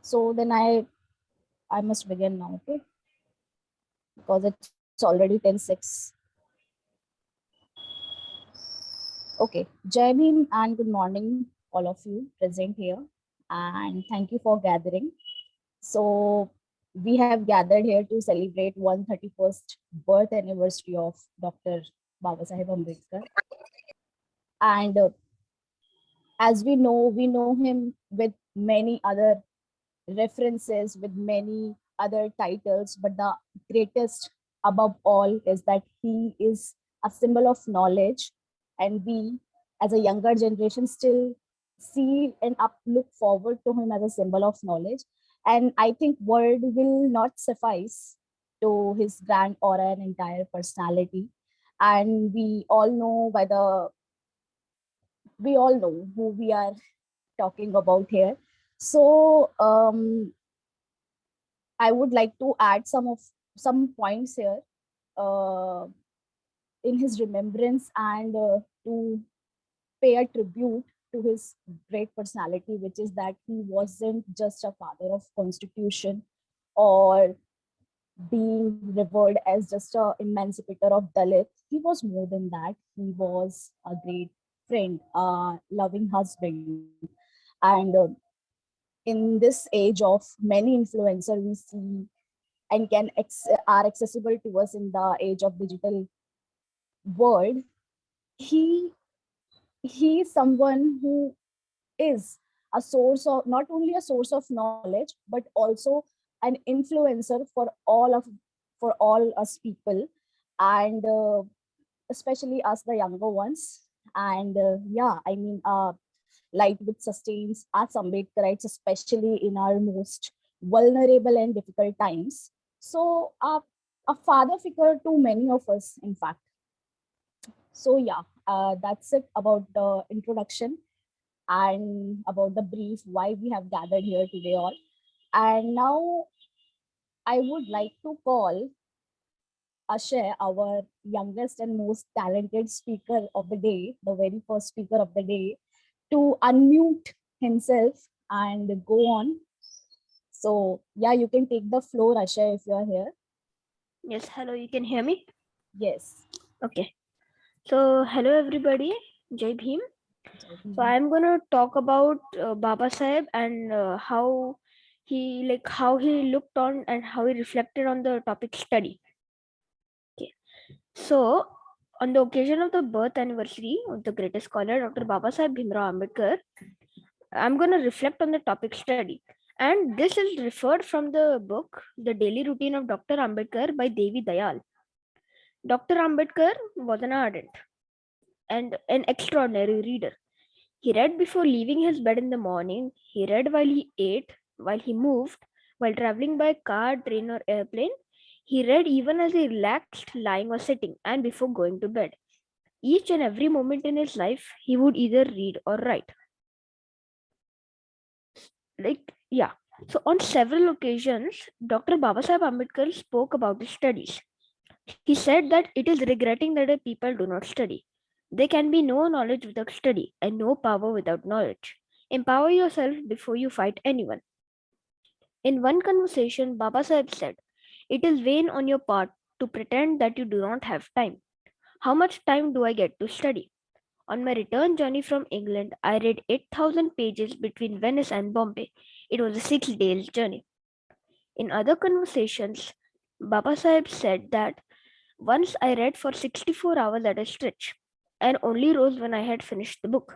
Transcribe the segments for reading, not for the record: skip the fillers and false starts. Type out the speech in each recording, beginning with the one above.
So then I must begin now, okay? Because it's already 10:06. Okay, Jai Bhim and good morning, all of you present here, and thank you for gathering. So we have gathered here to celebrate 131st birth anniversary of Dr. Babasaheb Ambedkar, and as we know him with many other references, with many other titles, but the greatest above all is that he is a symbol of knowledge, and we as a younger generation still see and look forward to him as a symbol of knowledge. And I think word will not suffice to his grand aura and entire personality. And we all know who we are talking about here. So I would like to add some points here uh, in his remembrance, and to pay a tribute to his great personality, which is that he wasn't just a father of constitution or being revered as just a emancipator of Dalit. He was more than that. He was a great friend, a loving husband, and in this age of many influencers we see and are accessible to us in the age of digital world, he he is someone who is a source of, not only a source of knowledge, but also an influencer for all us people, and especially us the younger ones. And yeah, I mean, light which sustains us Ambedkarites, especially in our most vulnerable and difficult times. So a father figure to many of us, in fact. So yeah, that's it about the introduction and about the brief why we have gathered here today all. And now I would like to call Ashay, our youngest and most talented speaker of the day, the very first speaker of the day, to unmute himself and go on. So yeah, you can take the floor, Ashay, if you're here. Yes, hello, you can hear me? Yes. Okay. So, hello everybody, Jai Bhim. So, I'm going to talk about Babasaheb and how he looked on and how he reflected on the topic study. Okay. So, on the occasion of the birth anniversary of the greatest scholar, Dr. Babasaheb Bhimrao Ambedkar, I'm going to reflect on the topic study. And this is referred from the book, The Daily Routine of Dr. Ambedkar by Devi Dayal. Dr. Ambedkar was an ardent and an extraordinary reader. He read before leaving his bed in the morning, he read while he ate, while he moved, while traveling by car, train, or airplane. He read even as he relaxed, lying or sitting, and before going to bed. Each and every moment in his life, he would either read or write. So on several occasions, Dr. Babasaheb Ambedkar spoke about his studies. He said that it is regretting that people do not study. There can be no knowledge without study and no power without knowledge. Empower yourself before you fight anyone. In one conversation, Babasaheb said, "It is vain on your part to pretend that you do not have time. How much time do I get to study? On my return journey from England, I read 8,000 pages between Venice and Bombay. It was a 6 days journey." In other conversations, Babasaheb said that once I read for 64 hours at a stretch and only rose when I had finished the book.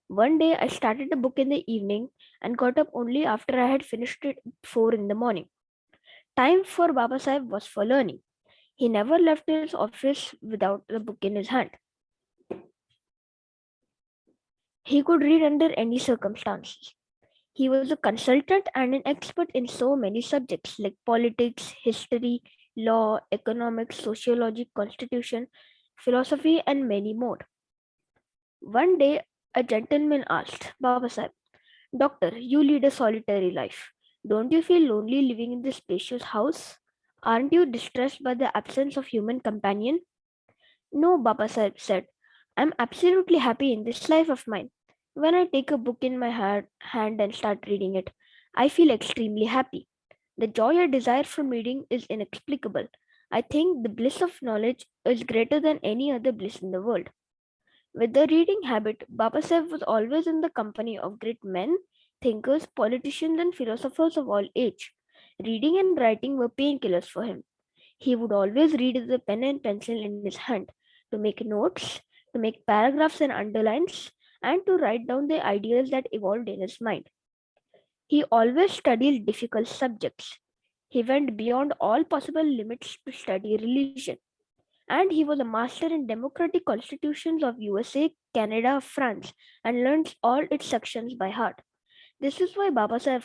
One day I started the book in the evening and got up only after I had finished it at 4 in the morning. Time for Babasaheb was for learning. He never left his office without the book in his hand. He could read under any circumstances. He was a consultant and an expert in so many subjects like politics, history, law, economics, sociology, constitution, philosophy, and many more. One day, a gentleman asked Babasaheb, "Doctor, you lead a solitary life. Don't you feel lonely living in this spacious house? Aren't you distressed by the absence of human companion?" "No," Babasaheb said. "I'm absolutely happy in this life of mine. When I take a book in my hand and start reading it, I feel extremely happy. The joy I desire from reading is inexplicable. I think the bliss of knowledge is greater than any other bliss in the world. With the reading habit, Babasaheb was always in the company of great men, thinkers, politicians, and philosophers of all age. Reading and writing were painkillers for him. He would always read with a pen and pencil in his hand to make notes, to make paragraphs and underlines, and to write down the ideas that evolved in his mind. He always studied difficult subjects. He went beyond all possible limits to study religion. And he was a master in democratic constitutions of USA, Canada, France, and learned all its sections by heart. This is why Babasaheb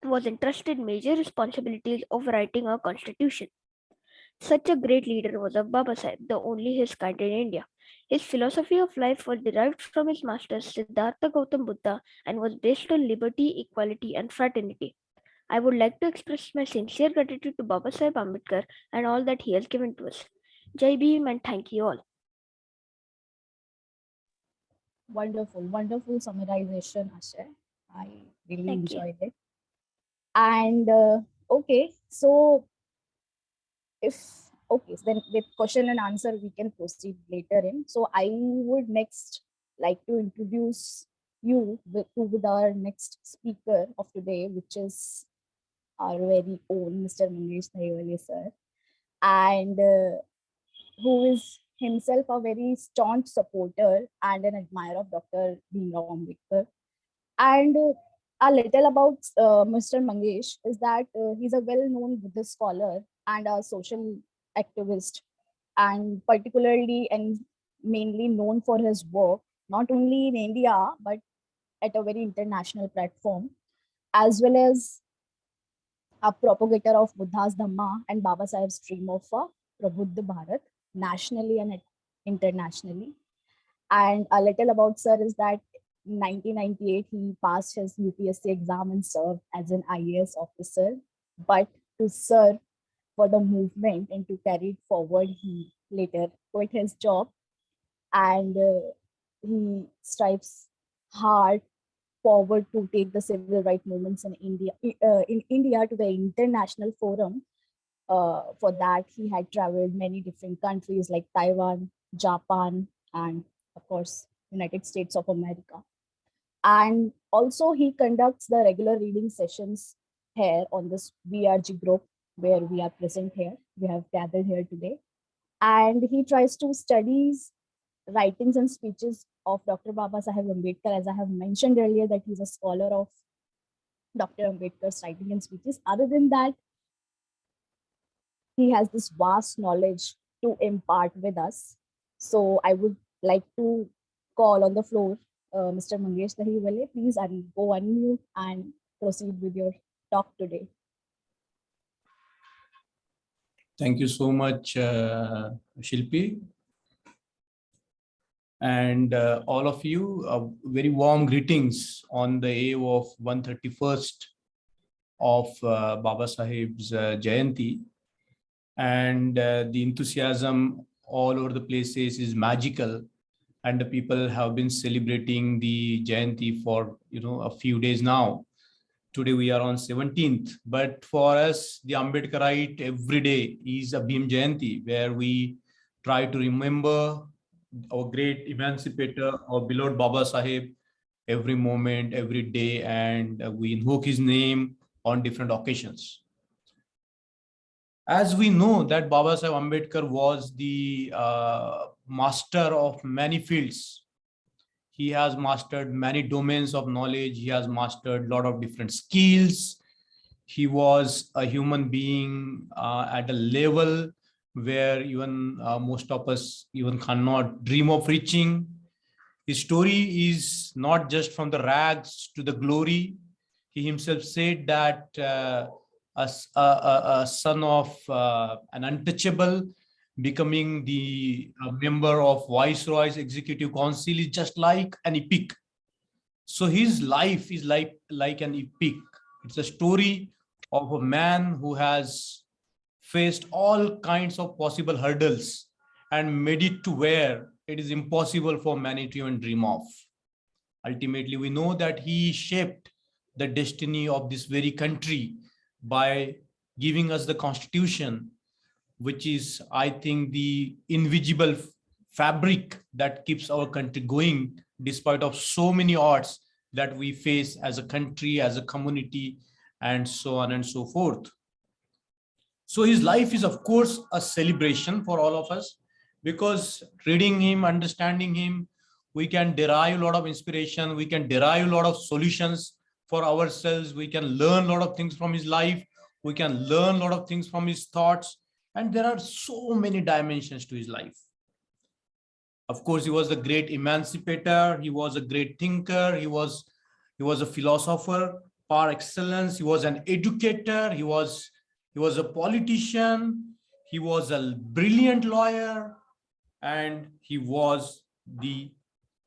was entrusted major responsibilities of writing our constitution. Such a great leader was of Babasaheb, the only his kind in India. His philosophy of life was derived from his master Siddhartha Gautam Buddha and was based on liberty, equality, and fraternity. I would like to express my sincere gratitude to Babasaheb Ambedkar and all that he has given to us. Jai Bhim and thank you all. Wonderful, wonderful summarization, Ashay. I really Thank you. enjoyed it. And okay, so so then with question and answer, we can proceed later in. So I would next like to introduce you with our next speaker of today, which is our very own Mr. Mangesh Dhariwale sir, and who is himself a very staunch supporter and an admirer of Dr. Bhimrao Ambedkar. And a little about Mr. Mangesh is that he's a well-known Buddhist scholar and a social activist, and particularly and mainly known for his work not only in India but at a very international platform, as well as a propagator of Buddha's Dhamma and Babasaheb's dream of a Prabuddha Bharat nationally and internationally. And a little about Sir is that in 1998 he passed his UPSC exam and served as an IAS officer. But to serve for the movement and to carry it forward, he later quit his job, and he strives hard forward to take the civil rights movements in India to the international forum. For that, he had traveled many different countries like Taiwan, Japan, and of course, United States of America. And also, he conducts the regular reading sessions here on this VRG group where we are present here. We have gathered here today. And he tries to study writings and speeches of Dr. Babasaheb Ambedkar, as I have mentioned earlier, that he's a scholar of Dr. Ambedkar's writing and speeches. Other than that, he has this vast knowledge to impart with us. So I would like to call on the floor Mr. Mangesh Dhariwale. Please go unmute and proceed with your talk today. Thank you so much, Shilpi. And all of you, very warm greetings on the eve of 131st of Babasaheb's Jayanti. And the enthusiasm all over the places is magical. And the people have been celebrating the Jayanti for a few days now. Today we are on 17th, but for us, the Ambedkarite every day is a Bhim Jayanti, where we try to remember our great emancipator, our beloved Babasaheb, every moment, every day, and we invoke his name on different occasions. As we know that Babasaheb Ambedkar was the master of many fields. He has mastered many domains of knowledge. He has mastered a lot of different skills. He was a human being at a level where even most of us even cannot dream of reaching. His story is not just from the rags to the glory. He himself said that a son of an untouchable becoming the member of Viceroy's Executive Council is just like an epic. So his life is like an epic. It's a story of a man who has faced all kinds of possible hurdles and made it to where it is impossible for many to even dream of. Ultimately, we know that he shaped the destiny of this very country by giving us the constitution, which is, I think, the invisible fabric that keeps our country going despite of so many odds that we face as a country, as a community, and so on and so forth. So his life is, of course, a celebration for all of us, because reading him, understanding him, we can derive a lot of inspiration, we can derive a lot of solutions for ourselves, we can learn a lot of things from his life, we can learn a lot of things from his thoughts, and there are so many dimensions to his life. Of course, he was a great emancipator, he was a great thinker, he was a philosopher par excellence, he was an educator, he was a politician, he was a brilliant lawyer, and he was the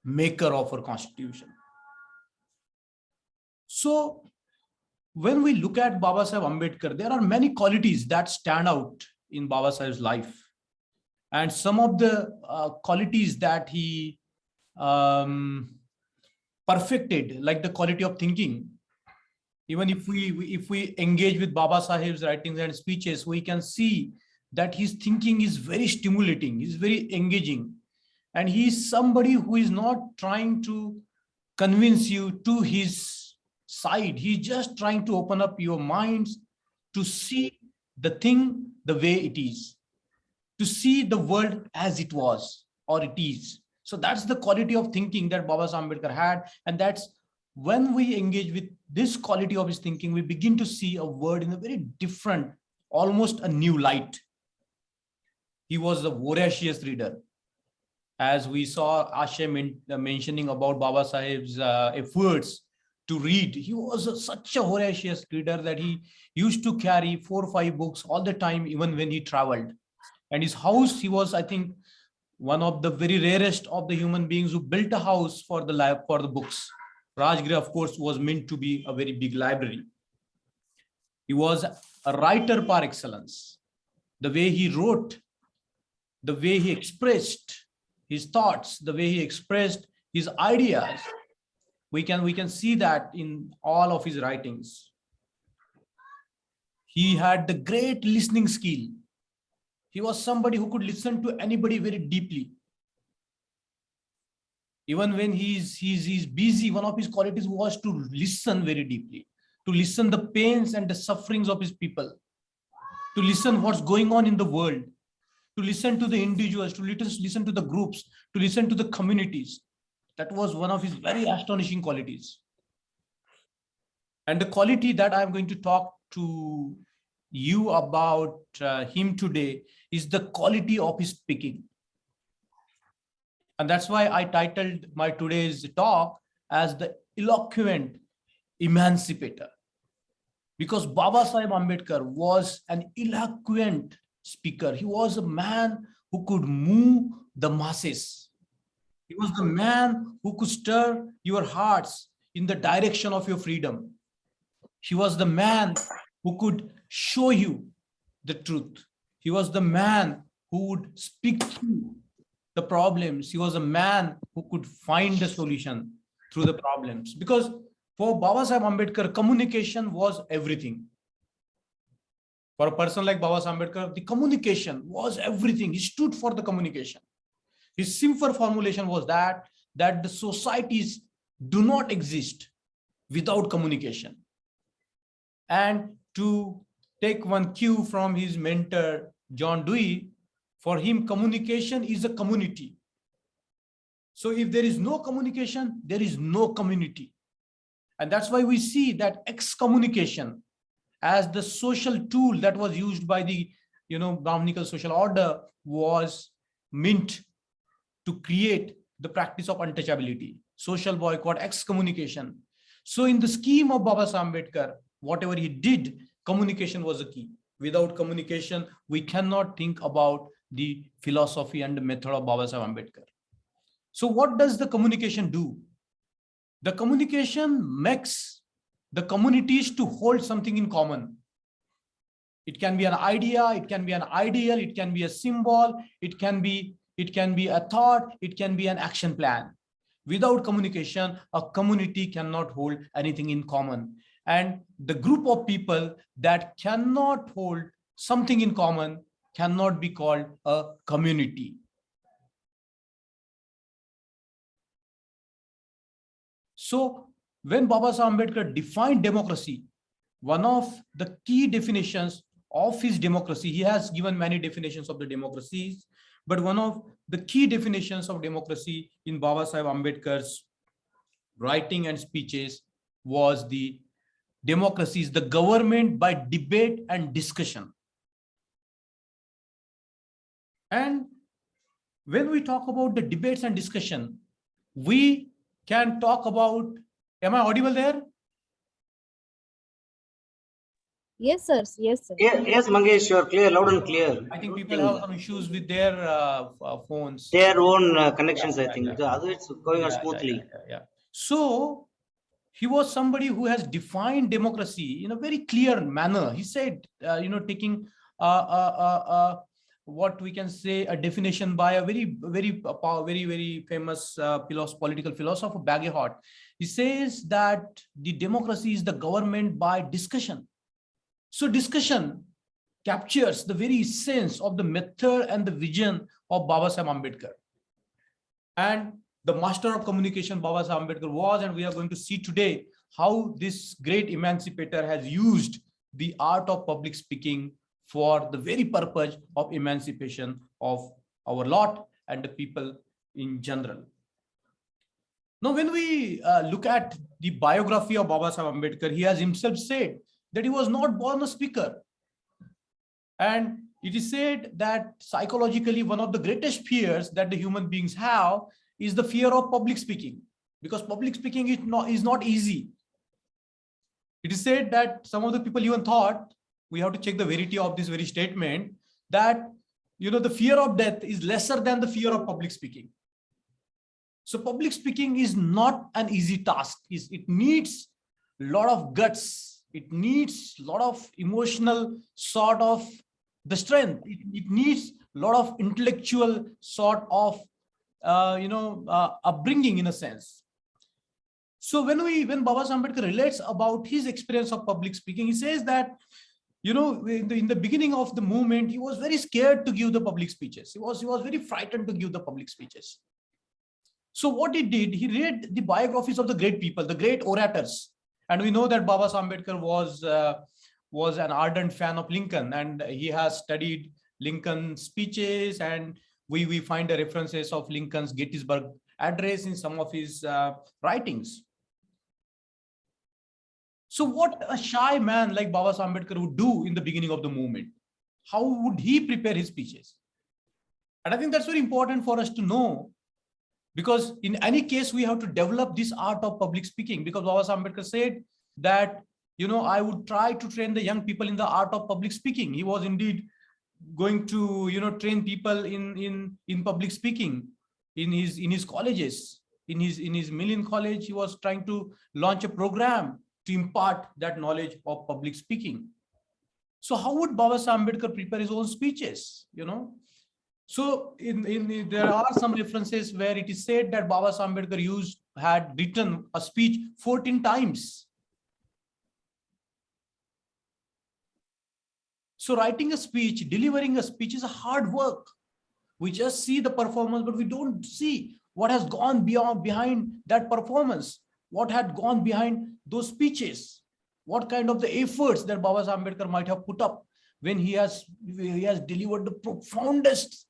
maker of our constitution. So when we look at Babasaheb Ambedkar, there are many qualities that stand out in Babasaheb's life. And some of the qualities that he perfected, like the quality of thinking. Even if we engage with Babasaheb's writings and speeches, we can see that his thinking is very stimulating, he's very engaging. And he is somebody who is not trying to convince you to his side. He's just trying to open up your minds to see the thing the way it is, to see the world as it was or it is. So that's the quality of thinking that Babasaheb Ambedkar had. And that's when we engage with this quality of his thinking, we begin to see a world in a very different, almost a new light. He was a voracious reader. As we saw Ashay mentioning about Babasaheb's efforts to read, he was such a voracious reader that he used to carry 4 or 5 books all the time, even when he traveled. And his house, he was, I think, one of the very rarest of the human beings who built a house for the books. Rajgriha, of course, was meant to be a very big library. He was a writer par excellence. The way he wrote, the way he expressed his thoughts, the way he expressed his ideas, we can see that in all of his writings. He had the great listening skill. He was somebody who could listen to anybody very deeply. Even when he's busy, one of his qualities was to listen very deeply, to listen the pains and the sufferings of his people, to listen what's going on in the world, to listen to the individuals, to listen to the groups, to listen to the communities. That was one of his very astonishing qualities. And the quality that I'm going to talk to you about him today is the quality of his speaking. And that's why I titled my today's talk as the Eloquent Emancipator. Because Babasaheb Ambedkar was an eloquent speaker. He was a man who could move the masses. He was the man who could stir your hearts in the direction of your freedom. He was the man who could show you the truth. He was the man who would speak through the problems. He was a man who could find the solution through the problems. Because for Babasaheb Ambedkar, communication was everything. For a person like Babasaheb Ambedkar, the communication was everything. He stood for the communication. His simple formulation was that the societies do not exist without communication. And to take one cue from his mentor, John Dewey, for him, communication is a community. So if there is no communication, there is no community. And that's why we see that excommunication as the social tool that was used by the Brahminical social order was meant to create the practice of untouchability, social boycott, excommunication. So in the scheme of Babasaheb Ambedkar, whatever he did, communication was a key. Without communication, we cannot think about the philosophy and the method of Babasaheb Ambedkar. So what does the communication do? The communication makes the communities to hold something in common. It can be an idea, it can be an ideal, it can be a symbol, it can be a thought, it can be an action plan. Without communication, a community cannot hold anything in common. And the group of people that cannot hold something in common cannot be called a community. So when Babasaheb Ambedkar defined democracy, one of the key definitions of his democracy, he has given many definitions of the democracies, but one of the key definitions of democracy in Babasaheb Ambedkar's writing and speeches was the democracy is the government by debate and discussion. And when we talk about the debates and discussion, we can talk about, am I audible there? Yes, sir. Yes, sir. Yes, Mangesh, you are clear, loud and clear. I think people have some issues with their phones. Their own connections, I think. Otherwise, it's going on smoothly. So he was somebody who has defined democracy in a very clear manner. He said, taking what we can say a definition by a very famous political philosopher, Babasaheb. He says that the democracy is the government by discussion. So discussion captures the very essence of the method and the vision of Babasaheb Ambedkar. And the master of communication Babasaheb Ambedkar was, and we are going to see today how this great emancipator has used the art of public speaking for the very purpose of emancipation of our lot and the people in general. Now, when we look at the biography of Babasaheb Ambedkar, he has himself said that he was not born a speaker. And it is said that psychologically, one of the greatest fears that the human beings have is the fear of public speaking, because public speaking is not easy. It is said that some of the people even thought, we have to check the verity of this very statement, that the fear of death is lesser than the fear of public speaking. So public speaking is not an easy task. It needs a lot of guts. It needs a lot of emotional sort of the strength. It needs a lot of intellectual sort of upbringing in a sense. So when Babasaheb Ambedkar relates about his experience of public speaking, he says that in the beginning of the movement, he was very scared to give the public speeches. He was very frightened to give the public speeches. So what he did, he read the biographies of the great people, the great orators. And we know that Babasaheb Ambedkar was an ardent fan of Lincoln, and he has studied Lincoln's speeches, and we find the references of Lincoln's Gettysburg Address in some of his writings. So what a shy man like Babasaheb Ambedkar would do in the beginning of the movement? How would he prepare his speeches? And I think that's very important for us to know, because in any case, we have to develop this art of public speaking, because Babasaheb Ambedkar said that, I would try to train the young people in the art of public speaking. He was indeed going to, train people in public speaking in his colleges, in his Million College. He was trying to launch a program to impart that knowledge of public speaking. So how would Babasaheb Ambedkar prepare his own speeches, So there are some references where it is said that Babasaheb Ambedkar had written a speech 14 times. So writing a speech, delivering a speech is a hard work. We just see the performance, but we don't see what has gone behind that performance, what had gone behind those speeches, what kind of the efforts that Babasaheb Ambedkar might have put up when he has delivered the profoundest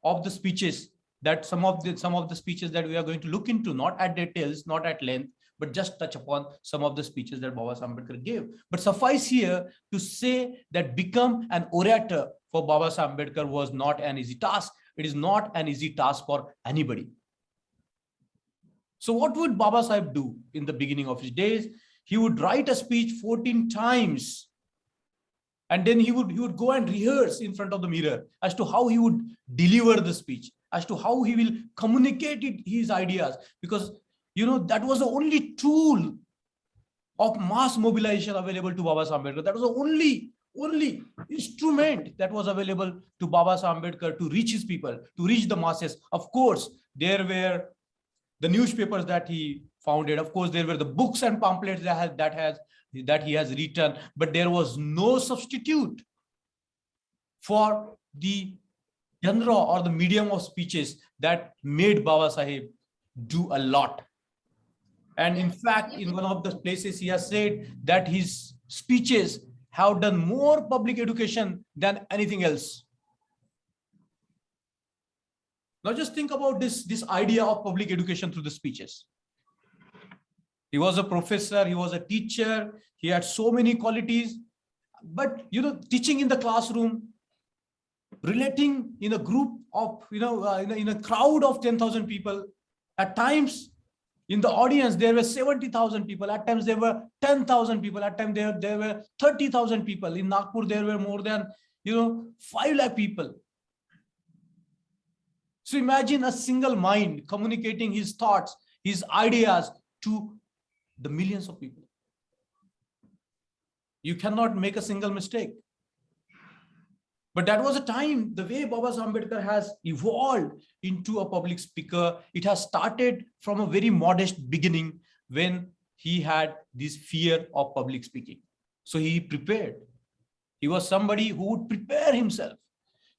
of the speeches, that some of the speeches that we are going to look into, not at details, not at length, but just touch upon some of the speeches that Babasaheb Ambedkar gave. But suffice here to say that become an orator for Babasaheb Ambedkar was not an easy task. It is not an easy task for anybody. So what would Babasaheb do in the beginning of his days? He would write a speech 14 times. And then he would go and rehearse in front of the mirror as to how he would deliver the speech, as to how he will communicate his ideas, because that was the only tool of mass mobilization available to Babasaheb Ambedkar. That was the only instrument that was available to Babasaheb Ambedkar to reach his people, to reach the masses. Of course, there were the newspapers that he founded. Of course, there were the books and pamphlets that he has written, but there was no substitute for the genre or the medium of speeches that made Babasaheb do a lot. And in fact, in one of the places, he has said that his speeches have done more public education than anything else. Now just think about this idea of public education through the speeches. He was a professor, he was a teacher, he had so many qualities, but teaching in the classroom, relating in a group of, in a crowd of 10,000 people, at times in the audience, there were 70,000 people, at times there were 10,000 people, at times there were 30,000 people. In Nagpur, there were more than, 5 lakh people. So imagine a single mind communicating his thoughts, his ideas to the millions of people. You cannot make a single mistake. But that was a time, the way Babasaheb Ambedkar has evolved into a public speaker. It has started from a very modest beginning when he had this fear of public speaking. So he prepared. He was somebody who would prepare himself.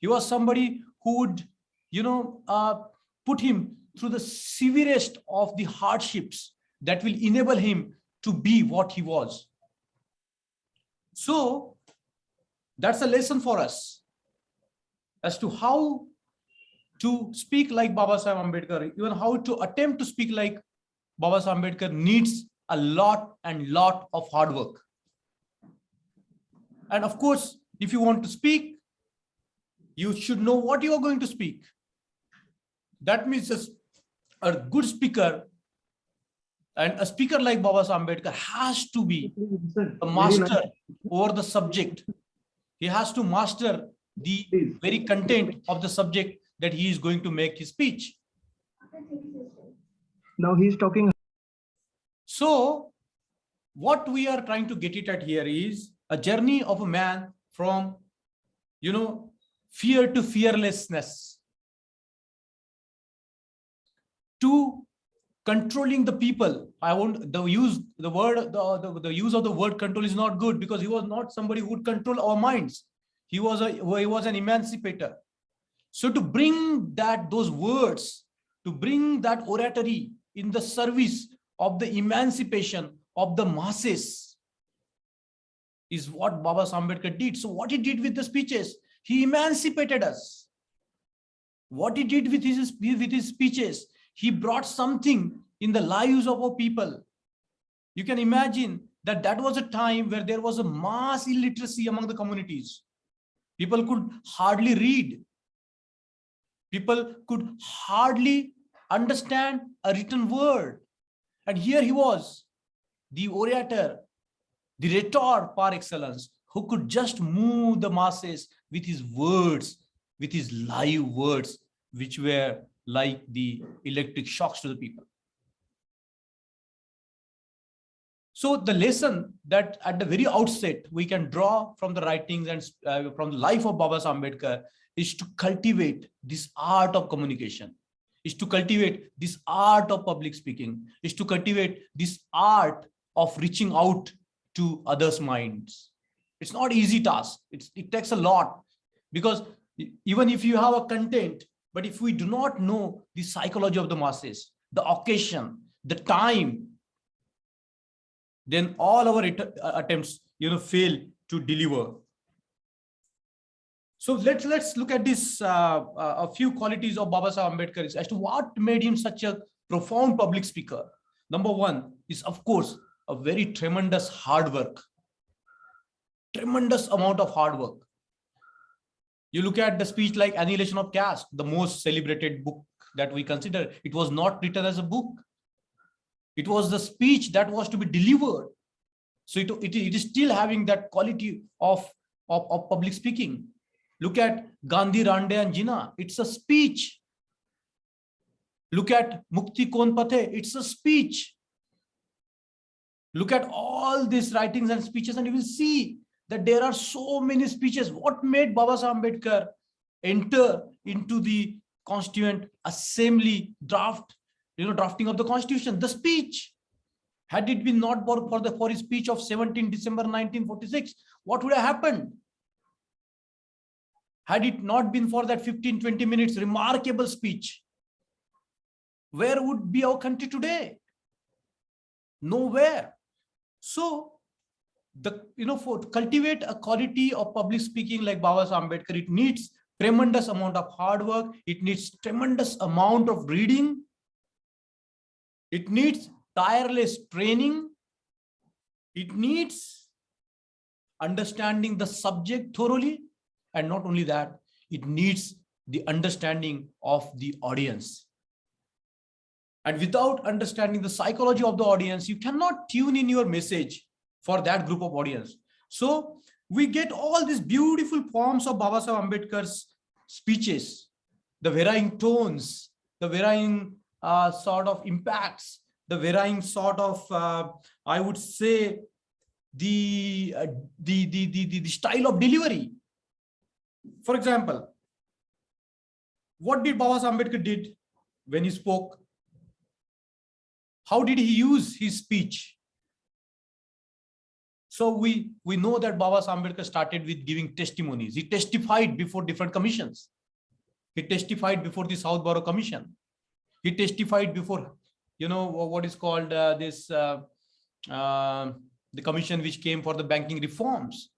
He was somebody who would, put him through the severest of the hardships that will enable him to be what he was. So that's a lesson for us as to how to speak like Babasaheb Ambedkar, even how to attempt to speak like Babasaheb Ambedkar needs a lot of hard work. And of course, if you want to speak, you should know what you are going to speak. That means a good speaker, and a speaker like Babasaheb Ambedkar has to be a master over the subject. He has to master the very content of the subject that he is going to make his speech. Now he is talking. So what we are trying to get it at here is a journey of a man from, fear to fearlessness, to controlling the people. I want the use of the word control is not good, because he was not somebody who would control our minds. He was an emancipator. So to bring those words, to bring that oratory in the service of the emancipation of the masses is what Babasaheb Ambedkar did. So what he did with the speeches, he emancipated us. What he did with his speeches, he brought something in the lives of our people. You can imagine that was a time where there was a mass illiteracy among the communities. People could hardly read. People could hardly understand a written word. And here he was, the orator, the rhetor par excellence, who could just move the masses with his words, with his live words, which were like the electric shocks to the people. So the lesson that at the very outset we can draw from the writings and from the life of Babasaheb Ambedkar is to cultivate this art of communication, is to cultivate this art of public speaking, is to cultivate this art of reaching out to others' minds. It's not an easy task. It takes a lot, because even if you have a content, but if we do not know the psychology of the masses, the occasion, the time, then all our attempts, fail to deliver. So let's look at this a few qualities of Babasaheb Ambedkar as to what made him such a profound public speaker. Number one is, of course, a very tremendous hard work. Tremendous amount of hard work. You look at the speech like Annihilation of Caste, the most celebrated book that we consider. It was not written as a book. It was the speech that was to be delivered. So it is still having that quality of public speaking. Look at Gandhi, Rande and Jinnah. It's a speech. Look at Mukti Kon Pathe. It's a speech. Look at all these writings and speeches, and you will see that there are so many speeches. What made Babasaheb Ambedkar enter into the Constituent Assembly draft, drafting of the constitution, the speech. Had it been not for his speech of 17 December 1946, what would have happened? Had it not been for that 15-20 minutes remarkable speech, where would be our country today? Nowhere. So, to cultivate a quality of public speaking like Babasaheb Ambedkar, it needs tremendous amount of hard work. It needs tremendous amount of reading. It needs tireless training. It needs understanding the subject thoroughly. And not only that, it needs the understanding of the audience. And without understanding the psychology of the audience, you cannot tune in your message for that group of audience. So we get all these beautiful forms of Babasaheb Ambedkar's speeches, the varying tones, the varying sort of impacts, the varying sort of, I would say, the style of delivery. For example, what did Babasaheb Ambedkar did when he spoke? How did he use his speech? So we know that Babasaheb Ambedkar started with giving testimonies. He testified before different commissions. He testified before the South Borough Commission. He testified before, what is called the commission which came for the banking reforms.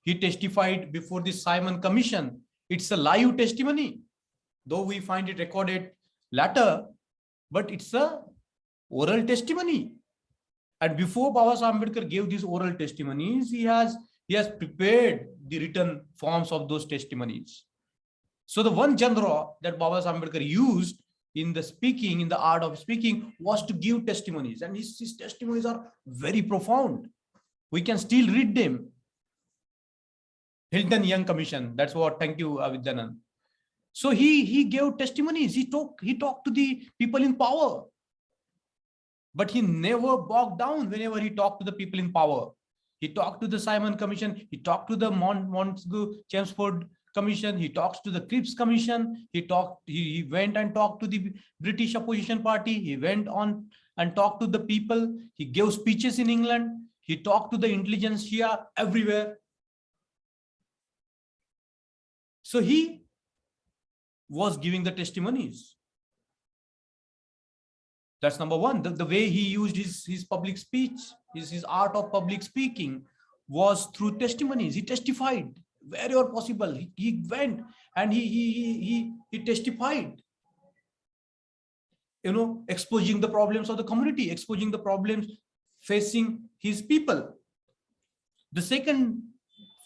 He testified before the Simon Commission. It's a live testimony, though we find it recorded later, but it's a oral testimony. And before Babasaheb Ambedkar gave these oral testimonies, he has prepared the written forms of those testimonies. So the one genre that Babasaheb Ambedkar used in the speaking, in the art of speaking, was to give testimonies. And his testimonies are very profound. We can still read them. Hilton Young Commission, that's what, thank you, Vidyanand. So he gave testimonies. He talked to the people in power. But he never bogged down whenever he talked to the people in power. He talked to the Simon Commission. He talked to the Montagu Chelmsford Commission. He talked to the Cripps Commission. He went and talked to the British opposition party. He went on and talked to the people. He gave speeches in England. He talked to the intelligentsia everywhere. So he was giving the testimonies. That's number one. The way he used his public speech, his art of public speaking, was through testimonies. He testified wherever possible. He went and he testified, exposing the problems of the community, exposing the problems facing his people. The second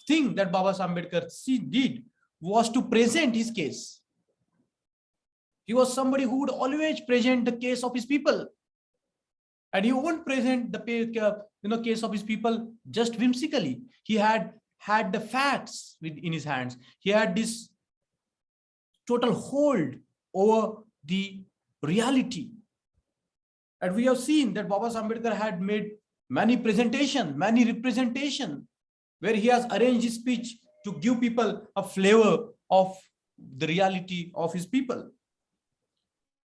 thing that Babasaheb Ambedkar did was to present his case. He was somebody who would always present the case of his people. And he won't present the case of his people just whimsically. He had the facts in his hands. He had this total hold over the reality. And we have seen that Babasaheb Ambedkar had made many presentations, many representations, where he has arranged his speech to give people a flavor of the reality of his people.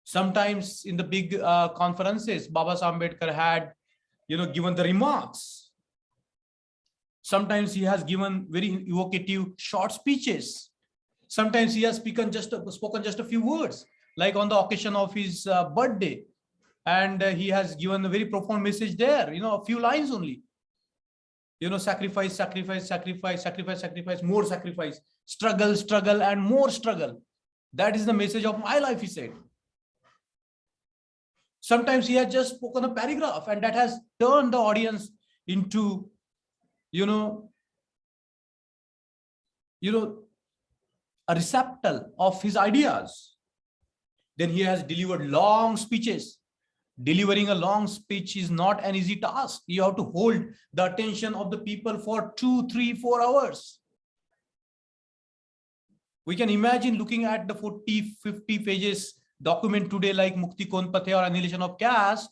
Sometimes in the big conferences, Babasaheb Ambedkar had, given the remarks. Sometimes he has given very evocative short speeches. Sometimes he has spoken just a few words, like on the occasion of his birthday. And he has given a very profound message there, a few lines only. Sacrifice, sacrifice, sacrifice, sacrifice, sacrifice, more sacrifice, struggle, struggle, and more struggle. That is the message of my life, he said. Sometimes he has just spoken a paragraph, and that has turned the audience into, a receptacle of his ideas. Then he has delivered long speeches. Delivering a long speech is not an easy task. You have to hold the attention of the people for 2, 3, 4 hours. We can imagine looking at the 40, 50 pages document today like Mukti Kon Pathe or Annihilation of Caste.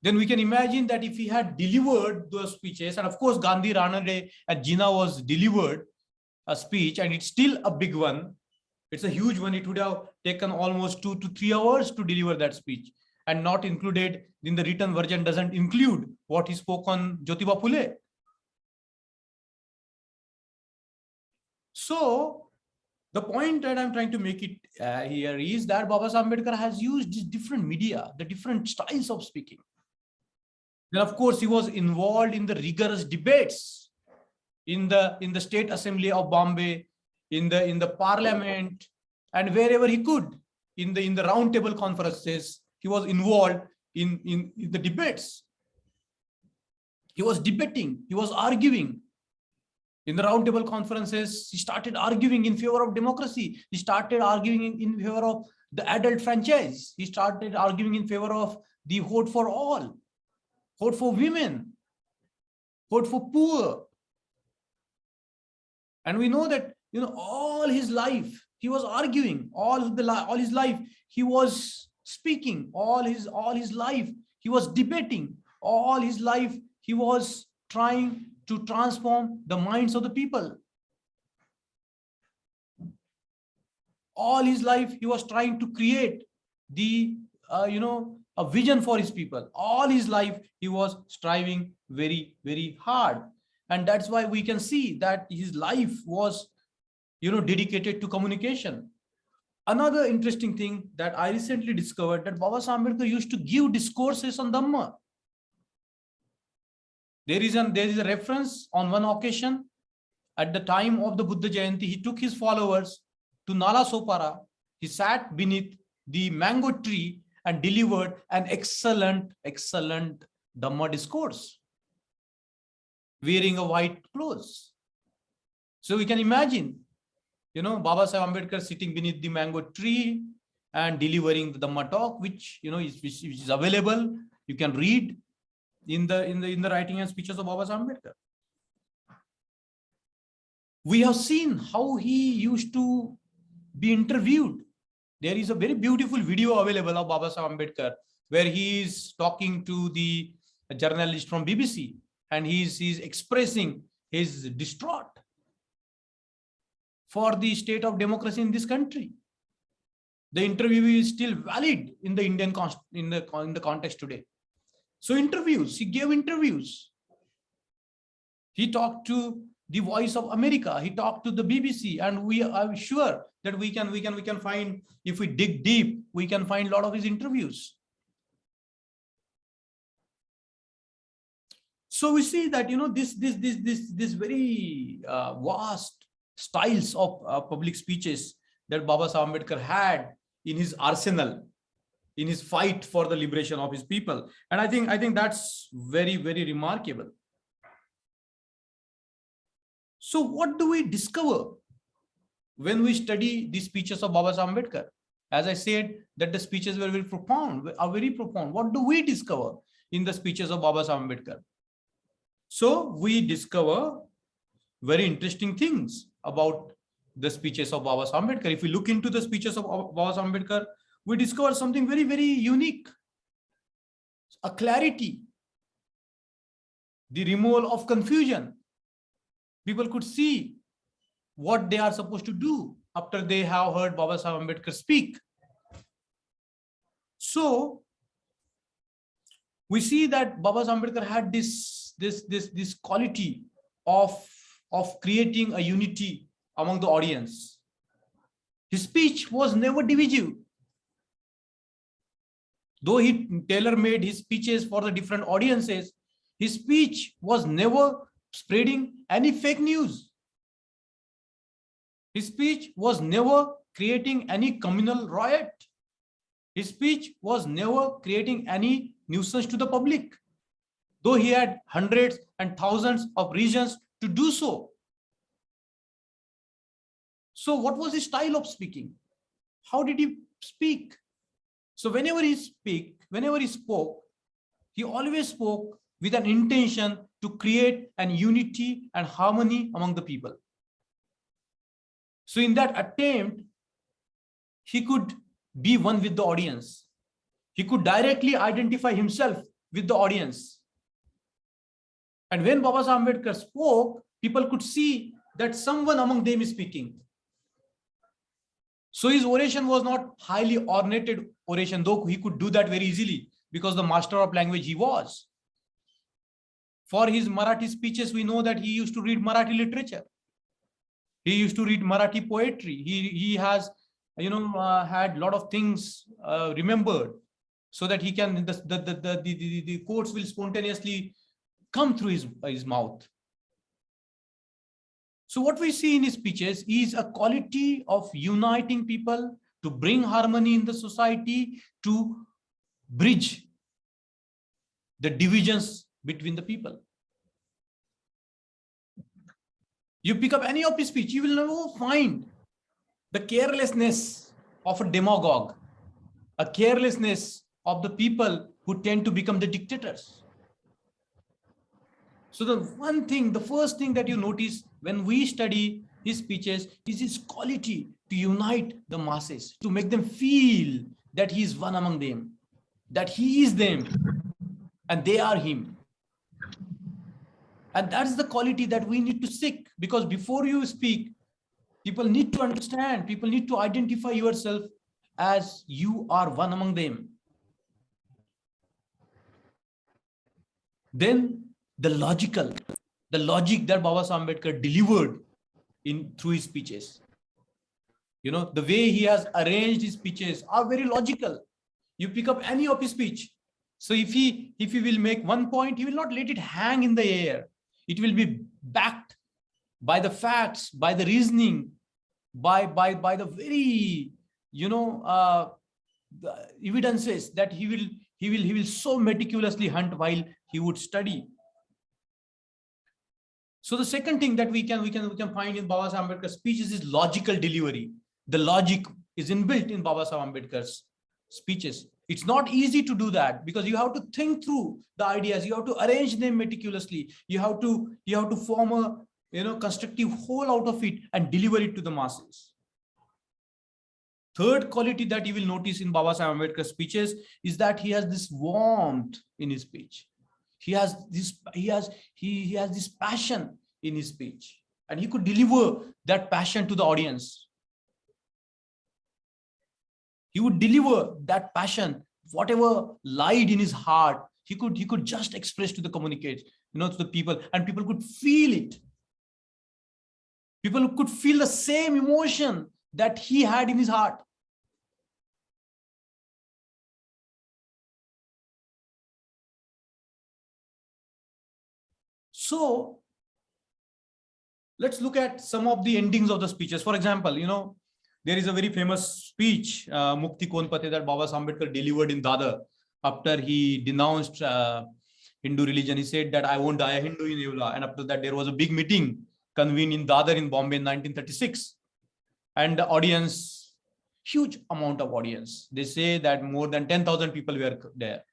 Then we can imagine that if he had delivered those speeches, and of course Gandhi, Ranade, and Jinnah was delivered a speech, and it's still a big one. It's a huge one. It would have taken almost 2 to 3 hours to deliver that speech, and not included in the written version doesn't include what he spoke on Jyotiba Phule. So the point that I'm trying to make it here is that Babasaheb Ambedkar has used these different media, the different styles of speaking. Then, of course, he was involved in the rigorous debates in the State Assembly of Bombay, in the Parliament, and wherever he could, in the roundtable conferences, he was involved in the debates. He was debating, he was arguing. In the roundtable conferences, he started arguing in favor of democracy. He started arguing in favor of the adult franchise. He started arguing in favor of the vote for all, vote for women, vote for poor. And we know that, all his life he was arguing, all his life he was speaking, all his life he was debating, all his life he was trying to transform the minds of the people. All his life he was trying to create a vision for his people. All his life he was striving very, very hard. And that's why we can see that his life was, dedicated to communication. Another interesting thing that I recently discovered, that Babasaheb Ambedkar used to give discourses on Dhamma. There is a reference on one occasion at the time of the Buddha Jayanti. He took his followers to Nala Sopara. He sat beneath the mango tree and delivered an excellent Dhamma discourse, wearing a white clothes. So we can imagine, Babasaheb Ambedkar sitting beneath the mango tree and delivering the Dhamma talk, which which is available. You can read in the writing and speeches of Babasaheb Ambedkar. We have seen how he used to be interviewed. There is a very beautiful video available of Babasaheb Ambedkar where he is talking to the journalist from BBC, and he's expressing his distraught for the state of democracy in this country. The interview is still valid in the Indian in the context today. So he gave interviews. He talked to the Voice of America. He talked to the BBC, and we are sure that we can find, if we dig deep, we can find a lot of his interviews. So we see that this very vast styles of public speeches that Babasaheb Ambedkar had in his arsenal, in his fight for the liberation of his people. And I think that's very, very remarkable. So what do we discover when we study the speeches of Babasaheb Ambedkar? As I said, that the speeches were very profound. What do we discover in the speeches of Babasaheb Ambedkar? So we discover very interesting things about the speeches of Babasaheb Ambedkar. If we look into the speeches of Babasaheb Ambedkar, we discover something very, very unique, a clarity, the removal of confusion. People could see what they are supposed to do after they have heard Babasaheb Ambedkar speak. So we see that Babasaheb Ambedkar had this quality of creating a unity among the audience. His speech was never divisive. Though he tailor-made his speeches for the different audiences, his speech was never spreading any fake news. His speech was never creating any communal riot. His speech was never creating any nuisance to the public, though he had hundreds and thousands of reasons to do so. So what was his style of speaking? How did he speak? So whenever he spoke, he always spoke with an intention to create an unity and harmony among the people. So in that attempt, he could be one with the audience. He could directly identify himself with the audience. And when Babasaheb Ambedkar spoke, people could see that someone among them is speaking. So his oration was not highly ornated oration, though he could do that very easily because the master of language he was. For his Marathi speeches, we know that he used to read Marathi literature. He used to read Marathi poetry. He has, had a lot of things remembered, so that he can the quotes will spontaneously come through his mouth. So what we see in his speeches is a quality of uniting people, to bring harmony in the society, to bridge the divisions between the people. You pick up any of his speech, you will never find the carelessness of a demagogue, a carelessness of the people who tend to become the dictators. So the first thing that you notice when we study his speeches is his quality to unite the masses, to make them feel that he is one among them, that he is them and they are him. And that's the quality that we need to seek, because before you speak, people need to understand, people need to identify yourself as you are one among them. Then the logic that Babasaheb Ambedkar delivered through his speeches. The way he has arranged his speeches are very logical. You pick up any of his speech. So if he will make one point, he will not let it hang in the air. It will be backed by the facts, by the reasoning, by the very, the evidences that he will so meticulously hunt while he would study. So the second thing that we can find in Babasaheb Ambedkar's speeches is logical delivery. The logic is inbuilt in Babasaheb Ambedkar's speeches. It's not easy to do that, because you have to think through the ideas, you have to arrange them meticulously, you have to form a constructive whole out of it and deliver it to the masses. Third quality that you will notice in Babasaheb Ambedkar's speeches is that he has this warmth in his speech. He has this passion in his speech, and he could deliver that passion to the audience. He would deliver that passion, whatever lied in his heart, he could just express to the communicate, to the people, and people could feel it. People could feel the same emotion that he had in his heart. So let's look at some of the endings of the speeches. For example, there is a very famous speech, Mukti Kon Pate, that Babasaheb Ambedkar delivered in Dadar after he denounced Hindu religion. He said that I won't die a Hindu in Evla. And after that, there was a big meeting convened in Dadar in Bombay in 1936. And the audience, huge amount of audience. They say that more than 10,000 people were there.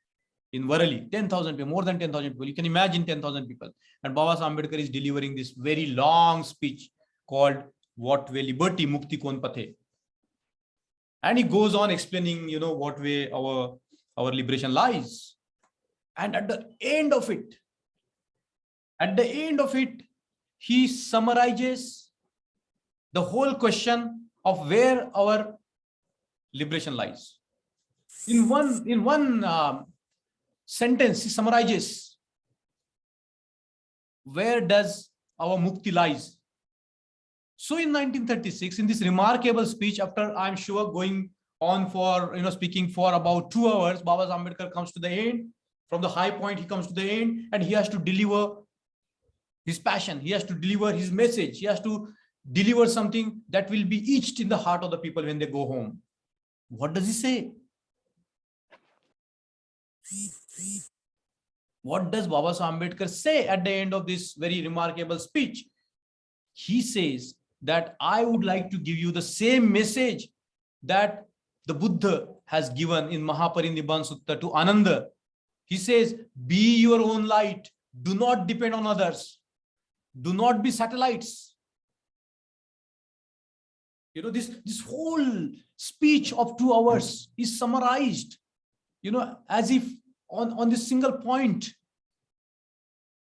In Varali, 10,000 people, more than 10,000 people. You can imagine 10,000 people. And Babasaheb Ambedkar is delivering this very long speech called What Way Liberty, Mukti Kon Pate. And he goes on explaining, what way our liberation lies. And at the end of it, he summarizes the whole question of where our liberation lies. In one sentence, he summarizes where does our mukti lies. So in 1936, in this remarkable speech, after I'm sure going on for speaking for about 2 hours, Babasaheb Ambedkar comes to the end. From the high point, he comes to the end, and he has to deliver his passion. He has to deliver his message. He has to deliver something that will be etched in the heart of the people when they go home. What does he say? What does Babasaheb Ambedkar say at the end of this very remarkable speech? He says that I would like to give you the same message that the Buddha has given in Mahaparinirvan Sutta to Ananda. He says, be your own light. Do not depend on others. Do not be satellites. This whole speech of 2 hours is summarized, as if on this single point.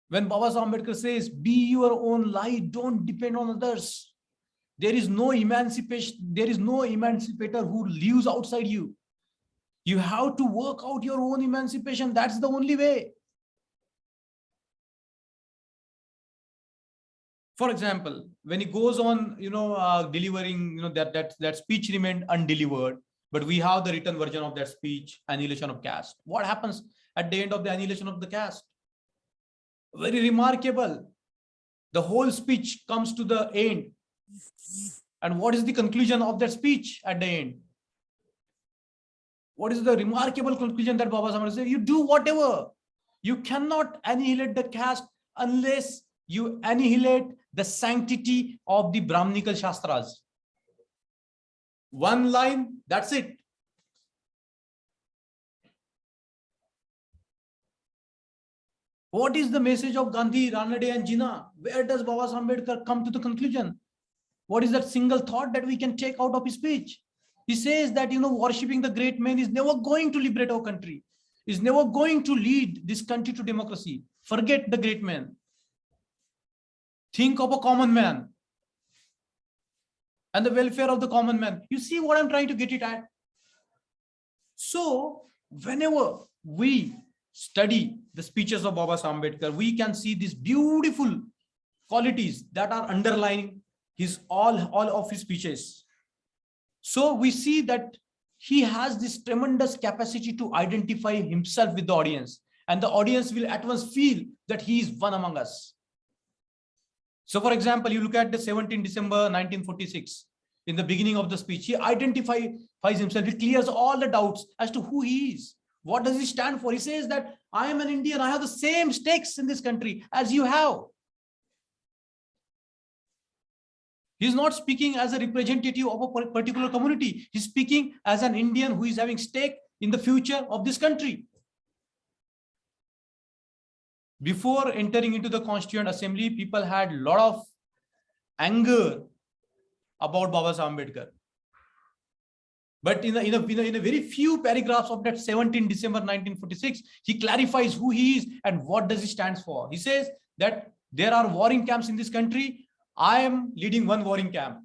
When Babasaheb Ambedkar says, be your own light, don't depend on others. There is no emancipation. There is no emancipator who lives outside you. You have to work out your own emancipation. That's the only way. For example, when he goes on, delivering, that speech remained undelivered, but we have the written version of that speech, annihilation of caste. What happens at the end of the annihilation of the caste? Very remarkable. The whole speech comes to the end. And what is the conclusion of that speech at the end? What is the remarkable conclusion that Babasaheb said? You do whatever. You cannot annihilate the caste unless you annihilate the sanctity of the Brahminical Shastras. One line, that's it. What is the message of Gandhi, Ranade and Jinnah? Where does Babasaheb Ambedkar come to the conclusion? What is that single thought that we can take out of his speech? He says that, worshipping the great man is never going to liberate our country, is never going to lead this country to democracy. Forget the great man. Think of a common man and the welfare of the common man. You see what I'm trying to get it at? So whenever we study the speeches of Babasaheb Ambedkar, we can see these beautiful qualities that are underlying all of his speeches. So we see that he has this tremendous capacity to identify himself with the audience, and the audience will at once feel that he is one among us. So for example, you look at the 17 December 1946, in the beginning of the speech, he identifies himself, he clears all the doubts as to who he is. What does he stand for? He says that I am an Indian, I have the same stakes in this country as you have. He's not speaking as a representative of a particular community. He's speaking as an Indian who is having stake in the future of this country. Before entering into the Constituent Assembly, people had a lot of anger about Babasaheb Ambedkar. But in a very few paragraphs of that 17 December 1946, he clarifies who he is and what does he stand for. He says that there are warring camps in this country. I am leading one warring camp.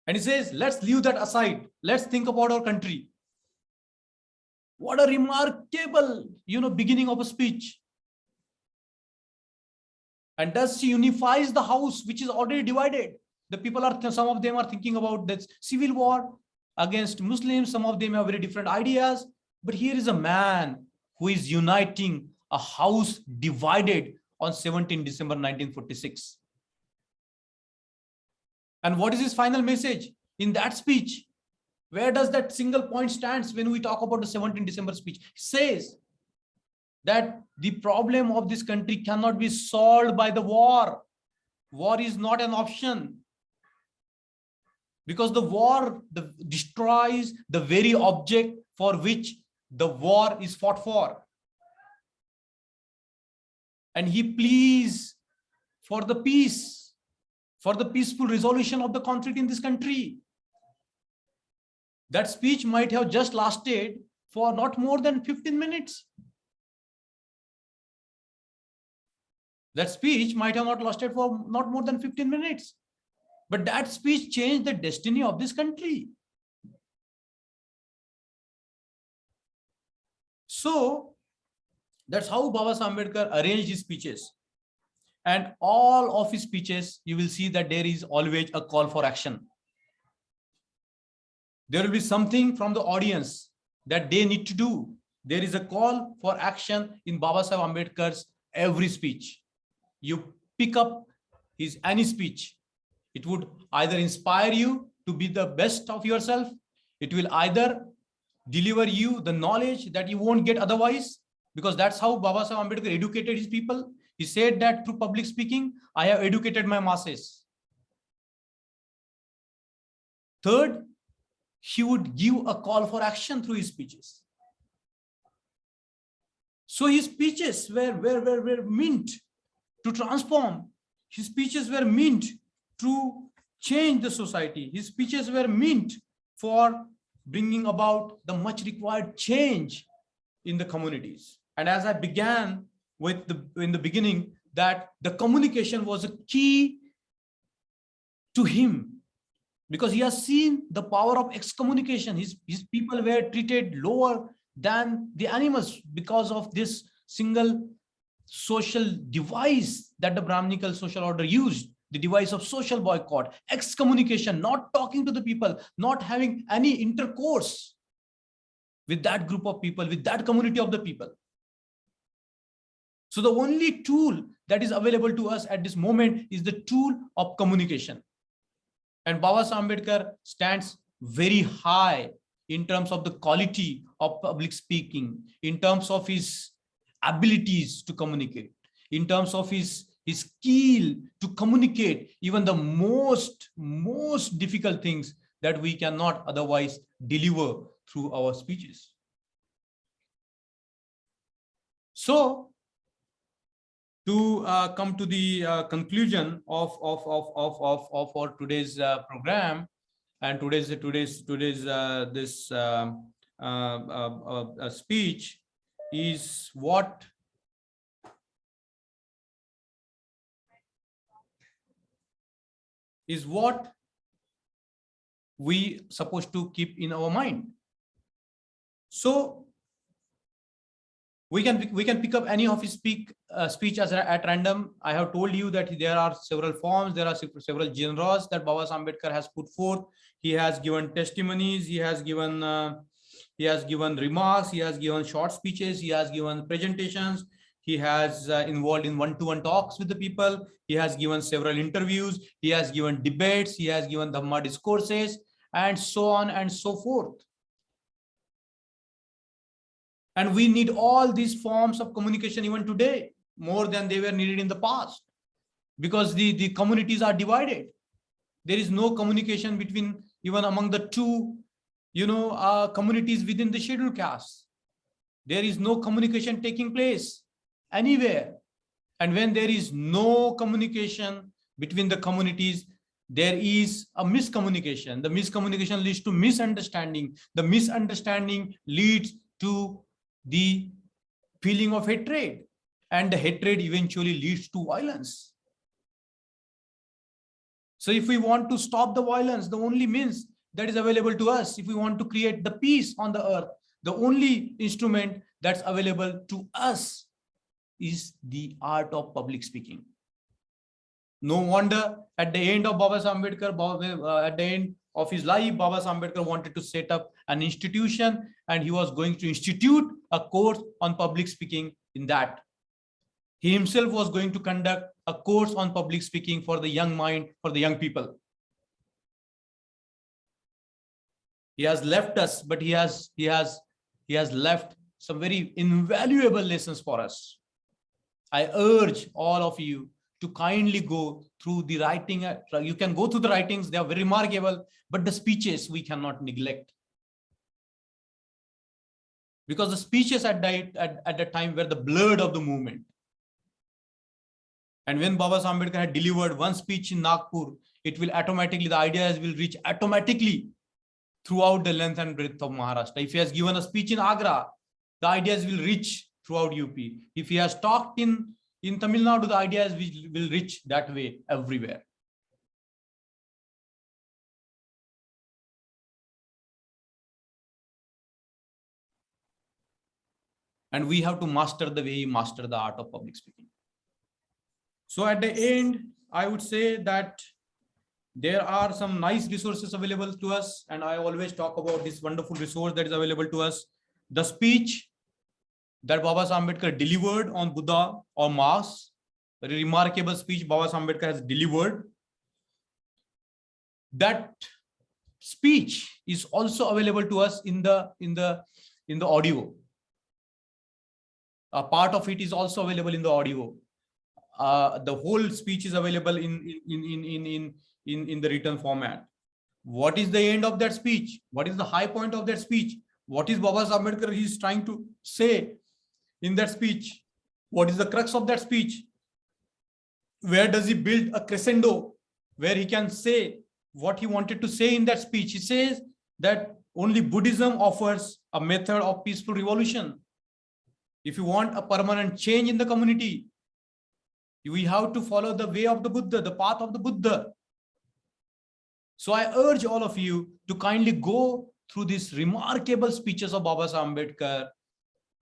And he says, let's leave that aside. Let's think about our country. What a remarkable, beginning of a speech. And thus he unifies the house, which is already divided. The people some of them are thinking about this civil war against Muslims. Some of them have very different ideas. But here is a man who is uniting a house divided on 17 December 1946. And what is his final message in that speech? Where does that single point stands when we talk about the 17 December speech? He says that the problem of this country cannot be solved by the war. War is not an option, because the war destroys the very object for which the war is fought for. And he pleads for the peace, for the peaceful resolution of the conflict in this country. That speech might have just lasted for not more than 15 minutes. That speech might have not lasted for not more than 15 minutes. But that speech changed the destiny of this country. So that's how Babasaheb Ambedkar arranged his speeches. And all of his speeches, you will see that there is always a call for action. There will be something from the audience that they need to do. There is a call for action in Babasaheb Ambedkar's every speech. You pick up any speech. It would either inspire you to be the best of yourself. It will either deliver you the knowledge that you won't get otherwise, because that's how Babasaheb Ambedkar educated his people. He said that through public speaking, I have educated my masses. Third, he would give a call for action through his speeches. So his speeches were meant to transform. His speeches were meant to change the society. His speeches were meant for bringing about the much required change in the communities. And as I began with in the beginning, that the communication was a key to him, because he has seen the power of excommunication. His people were treated lower than the animals because of this single social device that the Brahminical social order used, the device of social boycott, excommunication, not talking to the people, not having any intercourse with that group of people, with that community of the people. So the only tool that is available to us at this moment is the tool of communication. And Babasaheb Ambedkar stands very high in terms of the quality of public speaking, in terms of his abilities to communicate, in terms of his skill to communicate even the most difficult things that we cannot otherwise deliver through our speeches. So, to come to the conclusion of our today's program and today's this speech is what we supposed to keep in our mind. So we can pick up any of his speech as at random. I have told you that there are several forms, there are several genres that Babasaheb Ambedkar has put forth. He has given testimonies, he has given remarks, he has given short speeches, he has given presentations, he has involved in one-to-one talks with the people, he has given several interviews, he has given debates, he has given Dhamma discourses, and so on and so forth. And we need all these forms of communication even today, more than they were needed in the past, because the communities are divided. There is no communication between even among the two, communities within the scheduled caste. There is no communication taking place anywhere. And when there is no communication between the communities, there is a miscommunication. The miscommunication leads to misunderstanding. The misunderstanding leads to the feeling of hatred, and the hatred eventually leads to violence. So if we want to stop the violence, the only means that is available to us, if we want to create the peace on the earth, the only instrument that's available to us is the art of public speaking. No wonder at the end of Babasaheb Ambedkar, at the end of his life, Babasaheb Ambedkar wanted to set up an institution, and he was going to institute a course on public speaking in that. He himself was going to conduct a course on public speaking for the young mind, for the young people. He has left us, but he has left some very invaluable lessons for us. I urge all of you to kindly go through the writing. You can go through the writings, they are very remarkable, but the speeches we cannot neglect. Because the speeches at that time were the blood of the movement. And when Babasaheb Ambedkar had delivered one speech in Nagpur, it will automatically, the ideas will reach automatically throughout the length and breadth of Maharashtra. If he has given a speech in Agra, the ideas will reach throughout UP. If he has talked in Tamil Nadu, the ideas will reach that way everywhere. And we have to master the way he mastered the art of public speaking. So at the end, I would say that there are some nice resources available to us. And I always talk about this wonderful resource that is available to us. The speech that Babasaheb Ambedkar delivered on Buddha or Mars, a remarkable speech Babasaheb Ambedkar has delivered. That speech is also available to us in the audio. A part of it is also available in the audio. The whole speech is available in the written format. What is the end of that speech? What is the high point of that speech? What is Babasaheb Ambedkar is trying to say in that speech? What is the crux of that speech? Where does he build a crescendo where he can say what he wanted to say in that speech? He says that only Buddhism offers a method of peaceful revolution. If you want a permanent change in the community, we have to follow the way of the Buddha, the path of the Buddha. So I urge all of you to kindly go through these remarkable speeches of Babasaheb Ambedkar.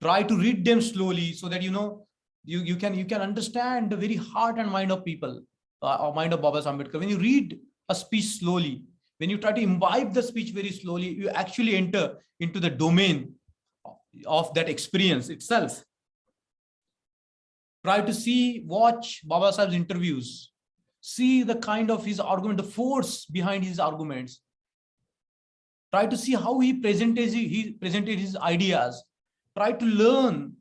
Try to read them slowly so that you can understand the very heart and mind of people, or mind of Babasaheb Ambedkar. When you read a speech slowly, when you try to imbibe the speech very slowly, you actually enter into the domain of that experience itself. Try to watch Babasaheb's interviews, see the kind of his argument, the force behind his arguments. Try to see how he presented his ideas. Try to learn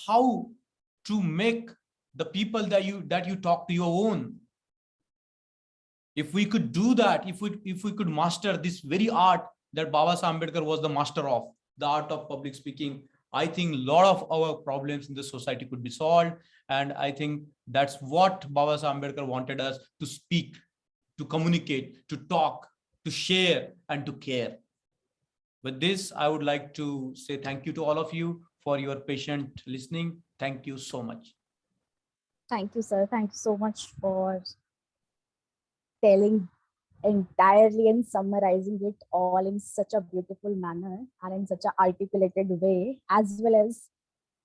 how to make the people that you talk to your own. If we could do that, if we could master this very art that Babasaheb Ambedkar was the master of, the art of public speaking, I think a lot of our problems in the society could be solved. And I think that's what Babasaheb Ambedkar wanted us to speak, to communicate, to talk, to share, and to care. With this, I would like to say thank you to all of you for your patient listening. Thank you so much. Thank you, sir. Thank you so much for telling entirely and summarizing it all in such a beautiful manner and in such an articulated way, as well as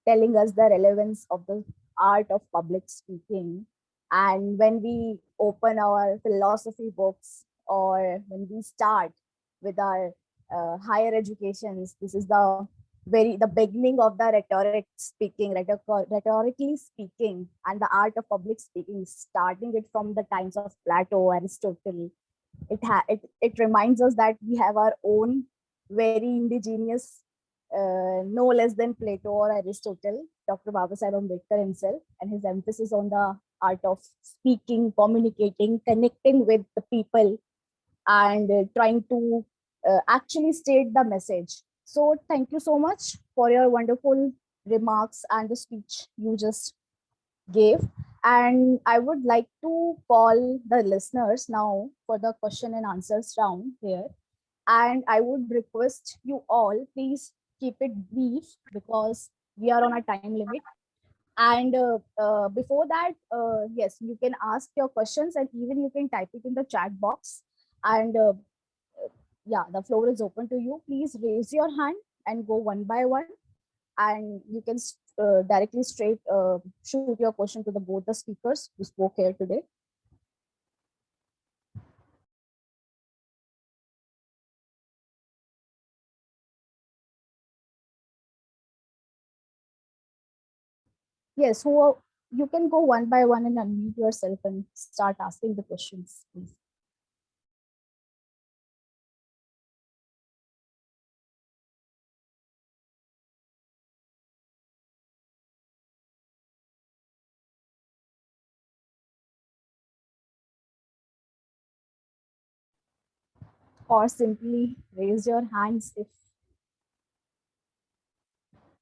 telling us the relevance of the art of public speaking. And when we open our philosophy books, or when we start with our higher educations, this is the beginning of the rhetorically speaking, and the art of public speaking, starting it from the times of Plato, Aristotle. It reminds us that we have our own very indigenous, no less than Plato or Aristotle, Dr. Babasaheb Ambedkar himself, and his emphasis on the art of speaking, communicating, connecting with the people, and trying to actually state the message. So thank you so much for your wonderful remarks and the speech you just gave. And I would like to call the listeners now for the question and answers round here. And I would request you all, please keep it brief because we are on a time limit. And before that, yes, you can ask your questions, and even you can type it in the chat box. And yeah, the floor is open to you. Please raise your hand and go one by one. And you can directly shoot your question to both the speakers who spoke here today. Yes, you can go one by one and unmute yourself and start asking the questions, please. Or simply raise your hands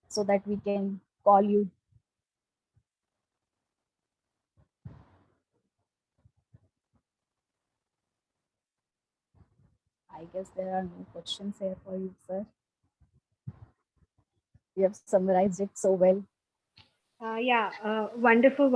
so that we can call you. I guess there are no questions here for you, sir. You have summarized it so well. Wonderful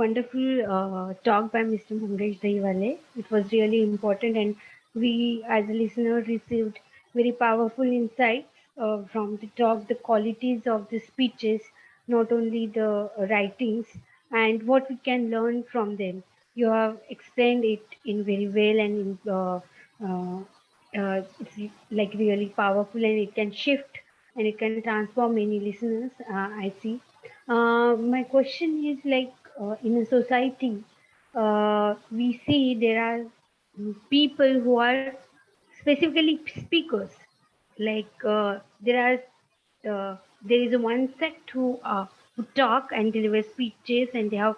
talk by Mr. Mangesh Dahiwale. It was really important, and we as a listener received very powerful insights from the talk, the qualities of the speeches, not only the writings, and what we can learn from them. You have explained it in very well, and it's like really powerful, and it can shift and it can transform many listeners. I see. My question is like in a society, we see there are people who are specifically speakers. Like there is a one sect who talk and deliver speeches, and they have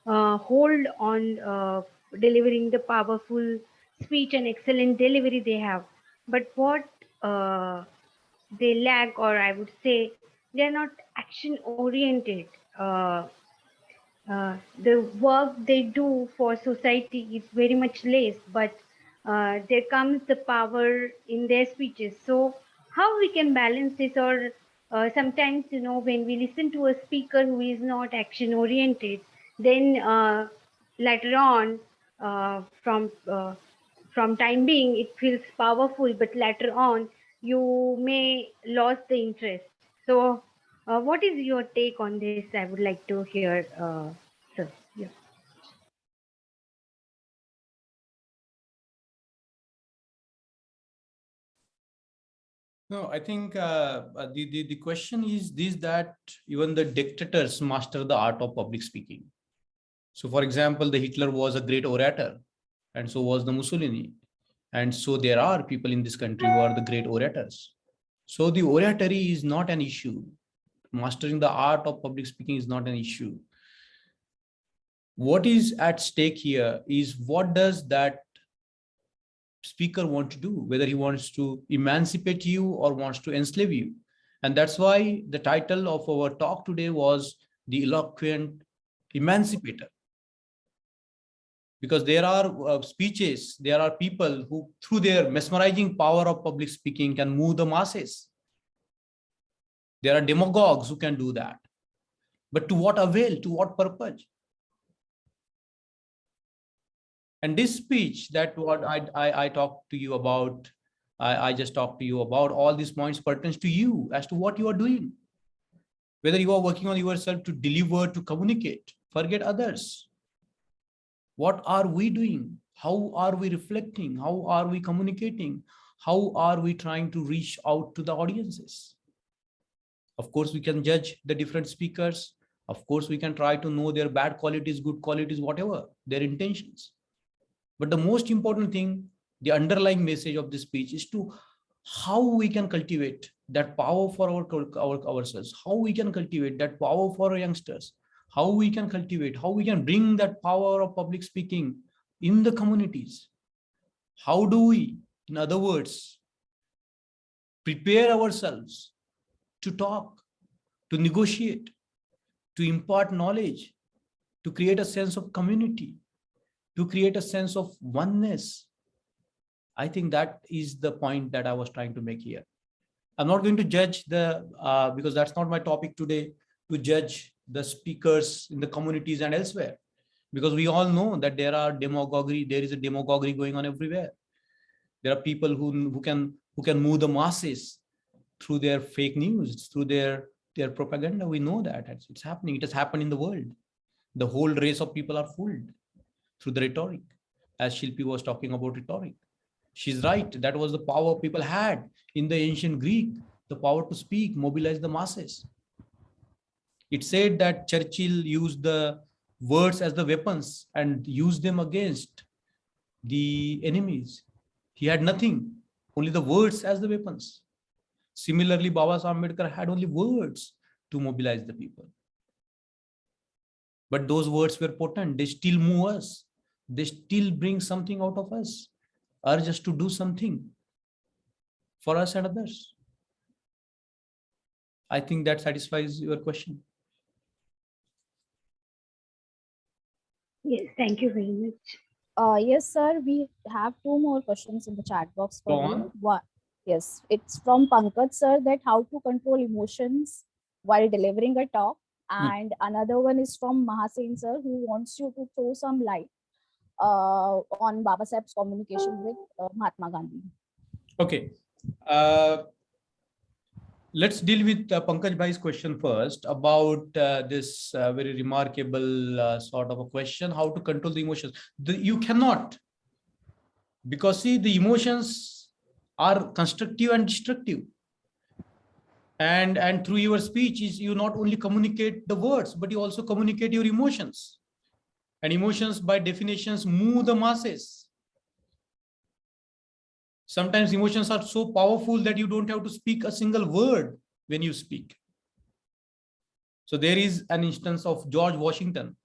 hold on delivering the powerful speech and excellent delivery they have. But what they lack, or I would say, they are not action oriented. The work they do for society is very much less, but there comes the power in their speeches. So how we can balance this? Or sometimes, when we listen to a speaker who is not action oriented, then later on from from time being it feels powerful, but later on you may lose the interest. So, what is your take on this? I would like to hear, sir. Yeah. No, I think the question is this, that even the dictators master the art of public speaking. So, for example, the Hitler was a great orator, and so was the Mussolini. And so there are people in this country who are the great orators. So the oratory is not an issue. Mastering the art of public speaking is not an issue. What is at stake here is, what does that speaker want to do, whether he wants to emancipate you or wants to enslave you. And that's why the title of our talk today was The Eloquent Emancipator. Because there are speeches, there are people who, through their mesmerizing power of public speaking, can move the masses. There are demagogues who can do that. But to what avail? To what purpose? And this speech, that what I talked to you about, I just talked to you about, all these points pertains to you as to what you are doing. Whether you are working on yourself to deliver, to communicate, forget others. What are we doing? How are we reflecting? How are we communicating? How are we trying to reach out to the audiences? Of course, we can judge the different speakers. Of course, we can try to know their bad qualities, good qualities, whatever, their intentions. But the most important thing, the underlying message of this speech is to how we can cultivate that power for ourselves, how we can cultivate that power for our youngsters, how we can cultivate, how we can bring that power of public speaking in the communities. How do we, in other words, prepare ourselves to talk, to negotiate, to impart knowledge, to create a sense of community, to create a sense of oneness. I think that is the point that I was trying to make here. I'm not going to judge because that's not my topic today, to judge the speakers in the communities and elsewhere, because we all know that there is a demagoguery going on everywhere. There are people who can move the masses through their fake news, through their propaganda. We know that it's happening. It has happened in the world. The whole race of people are fooled through the rhetoric, as Shilpi was talking about rhetoric. She's right. That was the power people had in the ancient Greek, the power to speak, mobilize the masses. It said that Churchill used the words as the weapons and used them against the enemies. He had nothing, only the words as the weapons. Similarly, Babasaheb Ambedkar had only words to mobilize the people. But those words were potent. They still move us. They still bring something out of us, urge us to do something for us and others. I think that satisfies your question. Yes, thank you very much. Yes, sir. We have two more questions in the chat box for Go you. on. One, yes, it's from Pankaj, sir, that how to control emotions while delivering a talk. And another one is from Mahasen, sir, who wants you to throw some light on Babasaheb's communication with Mahatma Gandhi. Okay. Let's deal with Pankaj Bhai's question first about this very remarkable sort of a question, how to control the emotions. You cannot, because see, the emotions are constructive and destructive. And through your speech, is you not only communicate the words, but you also communicate your emotions. And emotions, by definitions, move the masses. Sometimes emotions are so powerful that you don't have to speak a single word when you speak. So there is an instance of George Washington.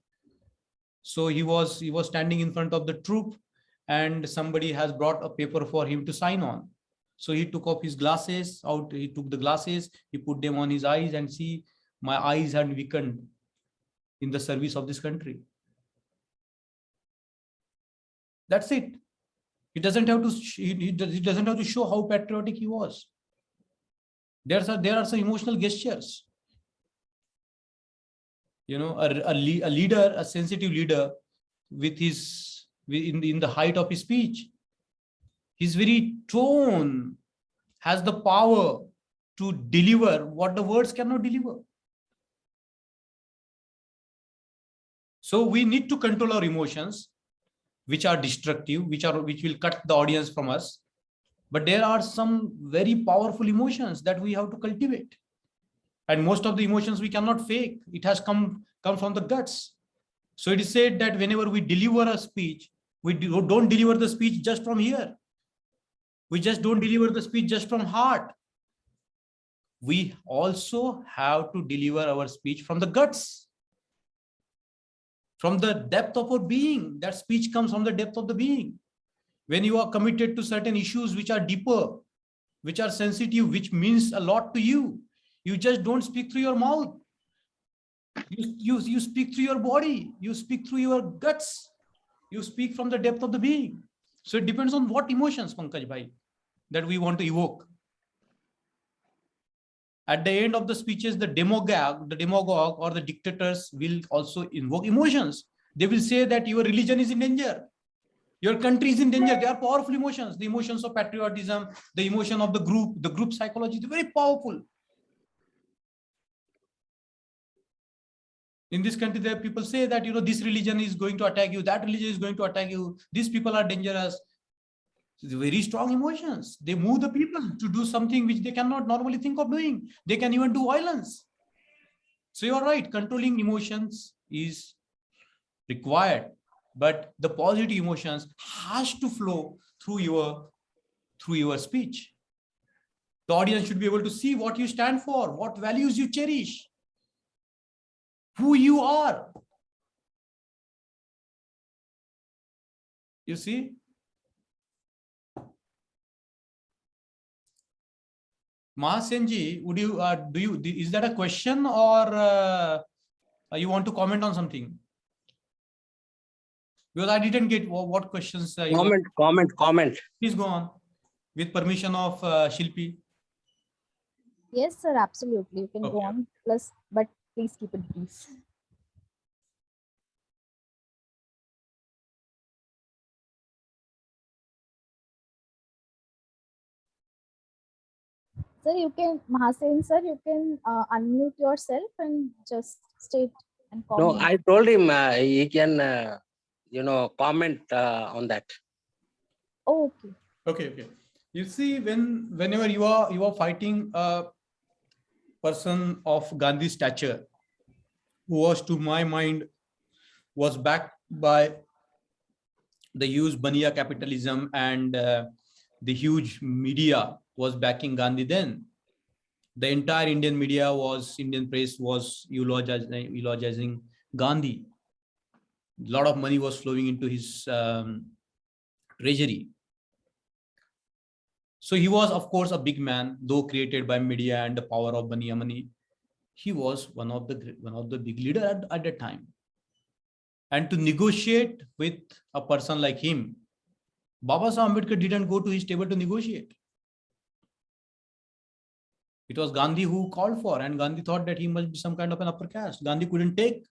So he was standing in front of the troop, and somebody has brought a paper for him to sign on. So he took off his glasses out. He took the glasses, he put them on his eyes, and see, my eyes had weakened in the service of this country. That's it. He doesn't have to. He doesn't have to show how patriotic he was. There are some emotional gestures. You know, a leader, a sensitive leader, in the height of his speech, His very tone has the power to deliver what the words cannot deliver. So we need to control our emotions, which are destructive, which will cut the audience from us. But there are some very powerful emotions that we have to cultivate. And most of the emotions we cannot fake. It has come from the guts. So it is said that whenever we deliver a speech, we don't deliver the speech just from here. We just don't deliver the speech just from heart. We also have to deliver our speech from the guts, from the depth of our being. That speech comes from the depth of the being. When you are committed to certain issues which are deeper, which are sensitive, which means a lot to you, you just don't speak through your mouth. You speak through your body. You speak through your guts. You speak from the depth of the being. So it depends on what emotions, Pankaj Bhai, that we want to evoke. At the end of the speeches, the demagogue or the dictators will also invoke emotions. They will say that your religion is in danger. Your country is in danger. They are powerful emotions. The emotions of patriotism, the emotion of the group psychology, they're very powerful. In this country, there people say that, this religion is going to attack you, that religion is going to attack you, these people are dangerous. Very strong emotions. They move the people to do something which they cannot normally think of doing. They can even do violence. So you're right, controlling emotions is required, but the positive emotions has to flow through your speech. The audience should be able to see what you stand for, what values you cherish, who you are. You see? Mahasenji, would you is that a question, or you want to comment on something? Because I didn't get what questions. Comment. Please go on, with permission of Shilpi. Yes, sir, absolutely. You can go Okay. on. Plus, but please keep it brief. Sir, you can, Mahasen, sir, you can unmute yourself and just state and comment. No, I told him he can, comment on that. Oh, okay. Okay. You see, whenever you are fighting a person of Gandhi's stature, who was, to my mind, was backed by the huge Baniya capitalism, and the huge media was backing Gandhi then. The entire Indian press was eulogizing Gandhi. A lot of money was flowing into his treasury. So he was, of course, a big man, though created by media and the power of Baniya money. He was one of the big leader at that time. And to negotiate with a person like him, Babasaheb Ambedkar didn't go to his table to negotiate. It was Gandhi who called for, and Gandhi thought that he must be some kind of an upper caste. Gandhi couldn't take.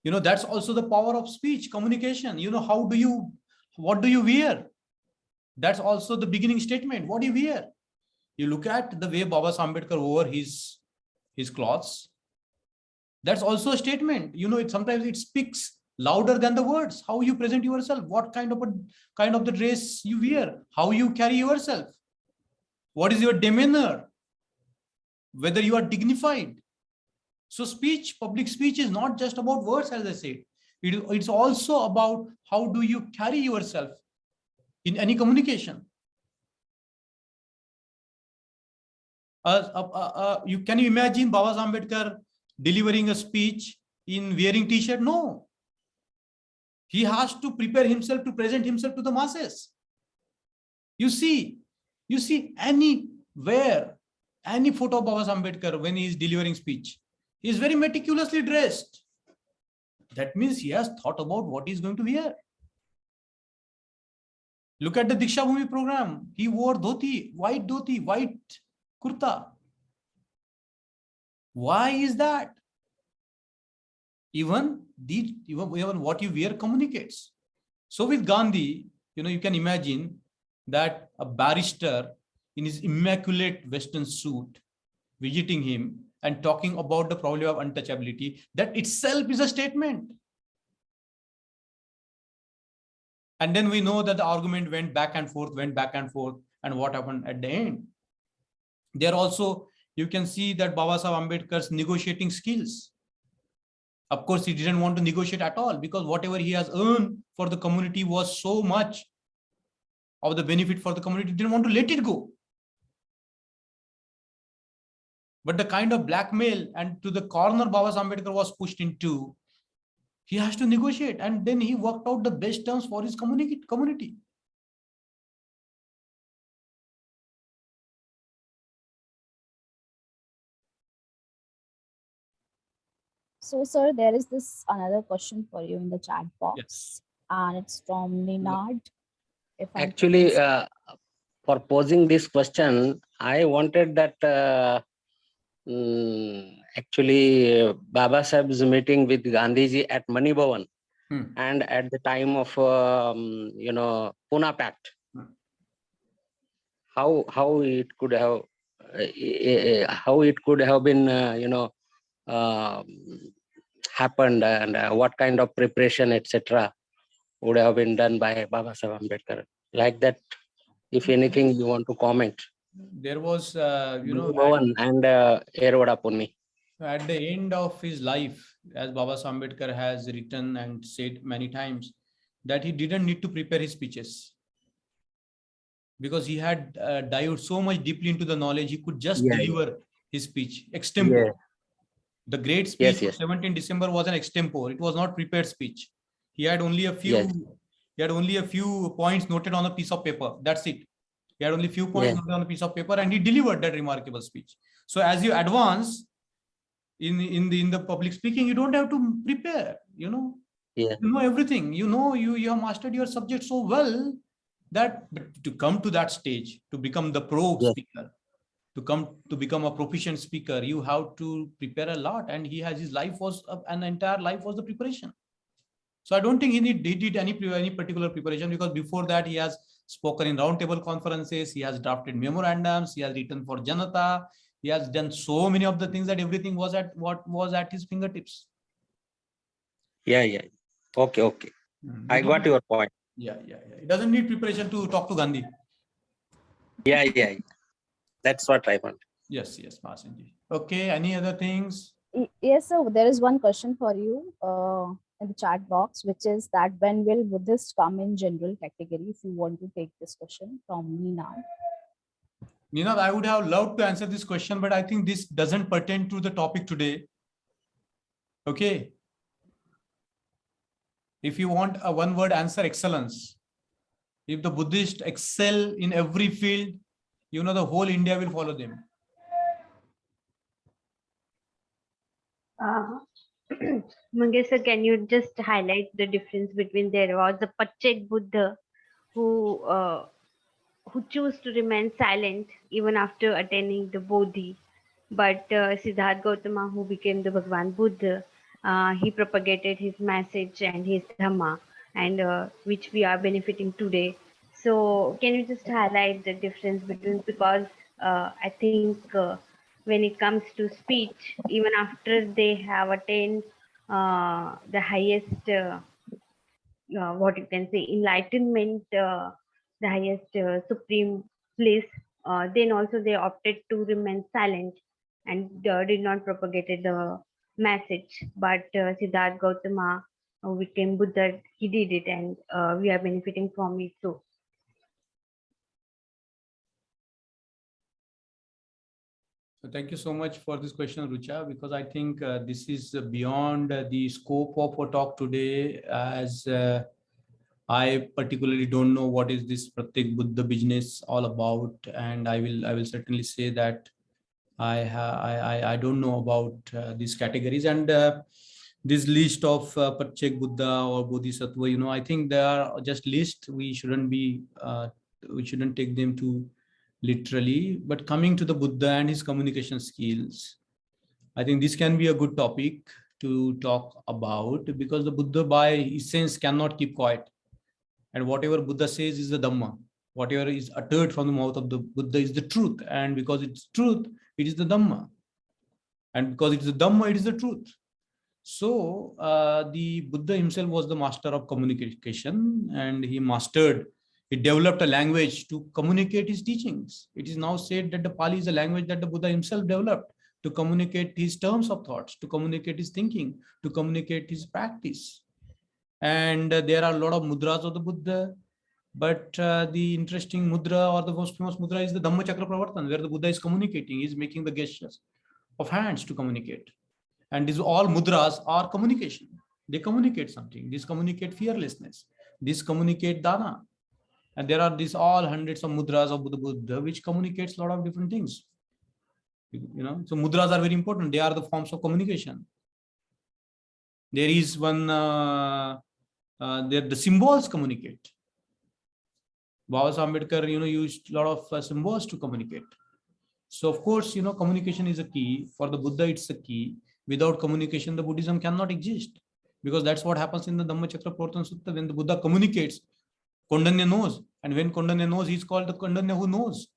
That's also the power of speech, communication. What do you wear? That's also the beginning statement. What do you wear? You look at the way Babasaheb Ambedkar wore his clothes. That's also a statement. Sometimes it speaks louder than the words. How you present yourself, what kind of the dress you wear, how you carry yourself, what is your demeanor, whether you are dignified. So public speech is not just about words, as I said. It's also about how do you carry yourself in any communication. Can you imagine Babasaheb Ambedkar delivering a speech in wearing t-shirt? No. He has to prepare himself to present himself to the masses. You see anywhere, any photo of Babasaheb Ambedkar when he is delivering speech, he is very meticulously dressed. That means he has thought about what he is going to wear. Look at the Diksha Bhumi program. He wore dhoti, white kurta. Why is that? Even what you wear communicates. So with Gandhi, you can imagine that a barrister in his immaculate Western suit visiting him and talking about the problem of untouchability, that itself is a statement. And then we know that the argument went back and forth, and what happened at the end. There also, you can see that Babasaheb Ambedkar's negotiating skills. Of course, he didn't want to negotiate at all, because whatever he has earned for the community was so much of the benefit for the community, he didn't want to let it go. But the kind of blackmail and to the corner Babasaheb Ambedkar was pushed into, he has to negotiate, and then he worked out the best terms for his community. So, sir, there is this another question for you in the chat box, Yes. and it's from Ninad. If I'm Actually, pronouncing- for posing this question, I wanted that actually Babasaheb's meeting with Gandhiji at Mani Bhavan and at the time of Pune Pact, how it could have been happened, and what kind of preparation, etc., would have been done by Babasaheb Ambedkar. Like that, if anything you want to comment. There was, Mani Bhavan and Erwada Pune. at the end of his life, as Babasaheb Ambedkar has written and said many times, that he didn't need to prepare his speeches, because he had dived so much deeply into the knowledge, he could just deliver his speech extempore. The great speech of 17 December was an extempore. It was not prepared speech. He had only a few. He had only a few points noted on a piece of paper. That's it. He had only a few points noted on a piece of paper, and he delivered that remarkable speech. So as you advance in the public speaking, you don't have to prepare. You know everything. You have mastered your subject so well that, but to come to that stage, to become the pro speaker, to become a proficient speaker, you have to prepare a lot, and his life was an entire life was the preparation. So I don't think he did any particular preparation, because before that he has spoken in roundtable conferences, he has drafted memorandums, he has written for Janata, he has done so many of the things that everything was at his fingertips. Okay. I got your point. Yeah. It doesn't need preparation to talk to Gandhi. Yeah. That's what I want. Yes, Masinji. Okay, any other things? Yes, sir. There is one question for you in the chat box, which is that when will Buddhists come in general category? If you want to take this question from Ninad. Ninad, I would have loved to answer this question, but I think this doesn't pertain to the topic today. Okay. If you want a one-word answer, excellence. If the Buddhists excel in every field, the whole India will follow them. Mangesh sir, can you just highlight the difference between there was a Pachek Buddha who chose to remain silent even after attaining the Bodhi, but Siddhartha Gautama, who became the Bhagwan Buddha, he propagated his message and his Dhamma, and which we are benefiting today. So can you just highlight the difference between, because I think when it comes to speech, even after they have attained the highest, what you can say, enlightenment, the highest supreme bliss, then also they opted to remain silent and did not propagate the message. But Siddhartha Gautama became Buddha, he did it, and we are benefiting from it too. So thank you so much for this question, Rucha, because I think this is beyond the scope of our talk today, as I particularly don't know what is this Pratyek Buddha business all about, and I will certainly say that I don't know about these categories, and this list of Pratyek Buddha or Bodhisattva, I think they are just lists. We shouldn't take them too literally. But coming to the Buddha and his communication skills, I think this can be a good topic to talk about, because the Buddha by essence cannot keep quiet. And whatever Buddha says is the Dhamma. Whatever is uttered from the mouth of the Buddha is the truth. And because it's truth, it is the Dhamma. And because it is the Dhamma, it is the truth. So the Buddha himself was the master of communication, and he developed a language to communicate his teachings. It is now said that the Pali is a language that the Buddha himself developed to communicate his terms of thoughts, to communicate his thinking, to communicate his practice. And there are a lot of mudras of the Buddha, but the interesting mudra or the most famous mudra is the Dhamma Chakra Pravartan, where the Buddha is communicating, he is making the gestures of hands to communicate. And these all mudras are communication. They communicate something. These communicate fearlessness. These communicate dana. And there are these all hundreds of mudras of Buddha, which communicates a lot of different things. So mudras are very important. They are the forms of communication. There is one, the symbols communicate. Babasaheb Ambedkar, used a lot of symbols to communicate. So of course, communication is a key. For the Buddha, it's a key. Without communication, the Buddhism cannot exist, because that's what happens in the Dhamma Chakra Pravartan Sutta. When the Buddha communicates, Kondanya knows, and when Kondanya knows, he's called the Kondanya who knows,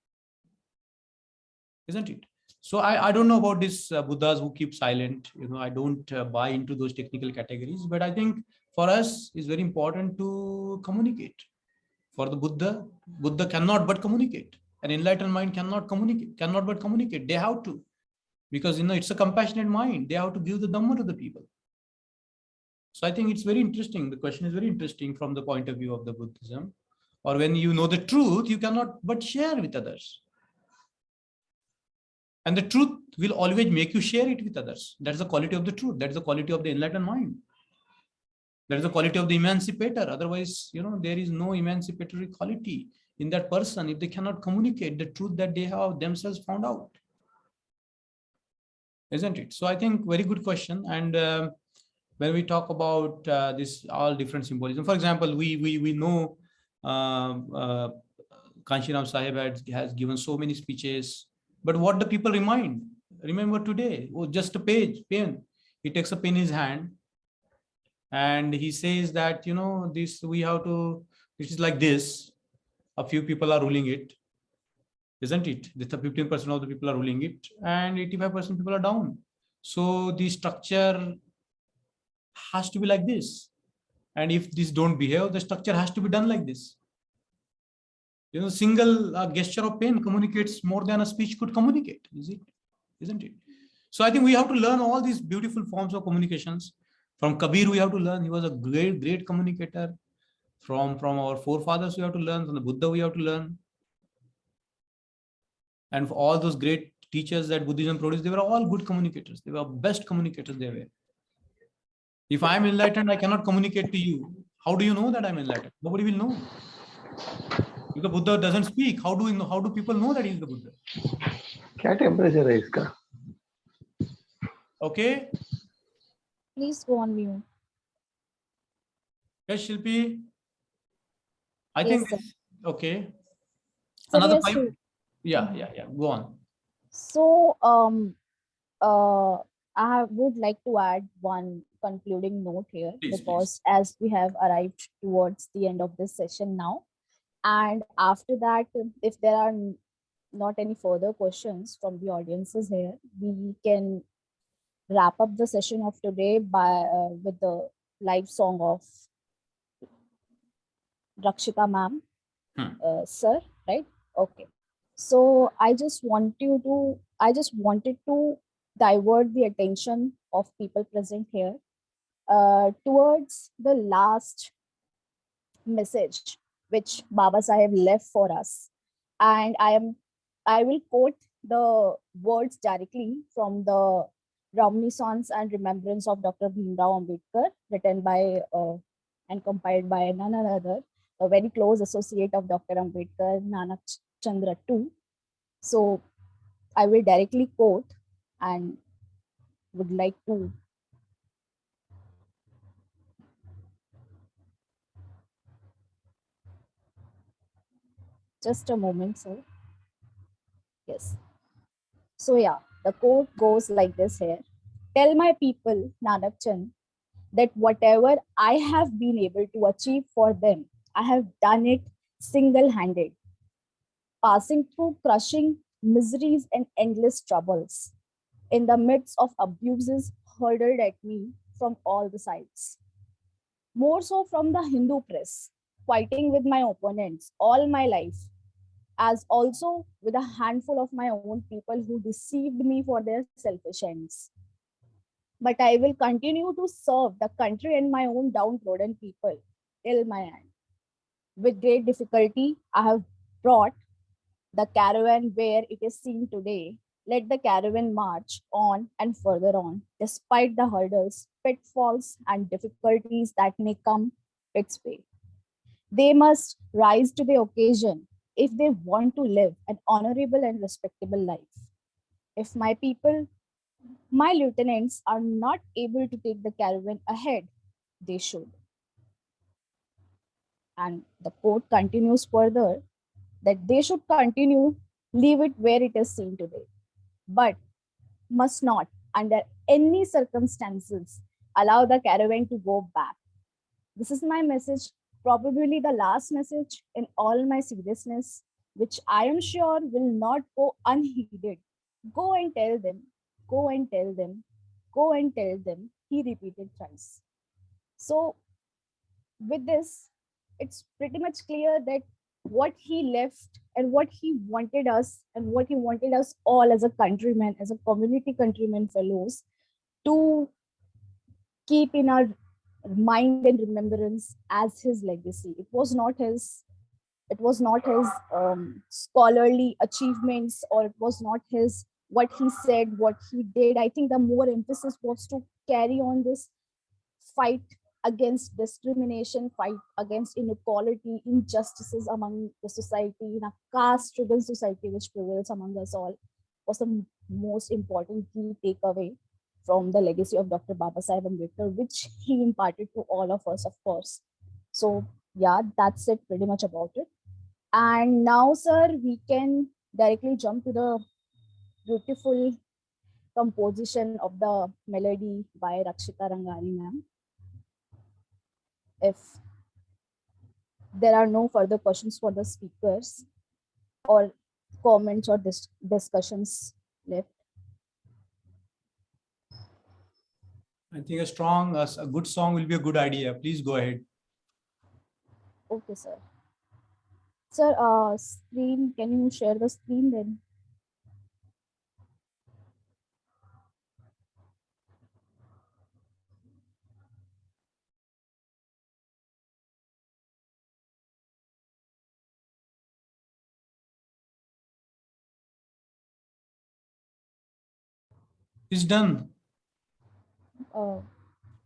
isn't it? So I don't know about these Buddhas who keep silent. I don't buy into those technical categories, but I think for us it's very important to communicate. For the Buddha cannot but communicate. An enlightened mind cannot but communicate. They have to. Because it's a compassionate mind. They have to give the Dhamma to the people. So I think it's very interesting. The question is very interesting from the point of view of the Buddhism. Or when you know the truth, you cannot but share with others. And the truth will always make you share it with others. That's the quality of the truth. That's the quality of the enlightened mind. That is the quality of the emancipator. Otherwise, there is no emancipatory quality in that person if they cannot communicate the truth that they have themselves found out. Isn't it? So I think very good question. And when we talk about this all different symbolism, for example, we know Kanshiram Sahib has given so many speeches, but what do people remember today? Oh, just a pen. He takes a pen in his hand and he says that, this is like this. A few people are ruling it. Isn't it? The 15% of the people are ruling it and 85% people are down. So the structure has to be like this. And if this don't behave, the structure has to be done like this. Single gesture of pen communicates more than a speech could communicate. Isn't it? So I think we have to learn all these beautiful forms of communications. From Kabir, we have to learn. He was a great communicator. From our forefathers, we have to learn. From the Buddha, we have to learn. And for all those great teachers that Buddhism produced, they were all good communicators. They were best communicators they were. If I'm enlightened, I cannot communicate to you. How do you know that I'm enlightened? Nobody will know. If the Buddha doesn't speak, how do people know that he's the Buddha? What temperature is it? Okay. Please go on mute. Yes, Shilpi. I Yes, think sir. okay. So Another yes, 5. sir. Yeah. Go on. So I would like to add one concluding note here, Please. because as we have arrived towards the end of this session now, and after that, if there are not any further questions from the audiences here, we can wrap up the session of today by with the live song of Rakshita ma'am, sir, right? Okay. So I just wanted to divert the attention of people present here towards the last message which Babasaheb left for us. And I will quote the words directly from the Reminiscence and Remembrance of Dr. Bhimrao Ambedkar, written by and compiled by none other, a very close associate of Dr. Ambedkar, Nanak Chandra II. So I will directly quote and would like to just a moment, sir. Yes. So yeah, the quote goes like this here. Tell my people, Nanak Chand, that whatever I have been able to achieve for them, I have done it single-handed, passing through crushing miseries and endless troubles, in the midst of abuses hurled at me from all the sides. More so from the Hindu press, fighting with my opponents all my life, as also with a handful of my own people who deceived me for their selfish ends. But I will continue to serve the country and my own downtrodden people till my end. With great difficulty, I have brought the caravan where it is seen today. Let the caravan march on and further on, despite the hurdles, pitfalls, and difficulties that may come its way. They must rise to the occasion if they want to live an honorable and respectable life. If my people, my lieutenants, are not able to take the caravan ahead, they should. And the quote continues further that they should continue, leave it where it is seen today, but must not, under any circumstances, allow the caravan to go back. This is my message, probably the last message in all my seriousness, which I am sure will not go unheeded. Go and tell them, go and tell them, go and tell them, he repeated thrice. So, with this, it's pretty much clear that what he left and what he wanted us and what he wanted us all as a countryman, as a community countrymen fellows, to keep in our mind and remembrance as his legacy. It was not his scholarly achievements, or it was not his what he said, what he did. I think the more emphasis was to carry on this fight against discrimination, fight against inequality, injustices among the society, in a caste-driven society which prevails among us all, was the most important key takeaway from the legacy of Dr. Babasaheb Ambedkar, which he imparted to all of us, of course. So yeah, that's it pretty much about it. And now, sir, we can directly jump to the beautiful composition of the melody by Rakshita Rangani ma'am. If there are no further questions for the speakers or comments or discussions left. I think a good song will be a good idea. Please go ahead. Okay, sir. Sir, screen, can you share the screen then? It's done.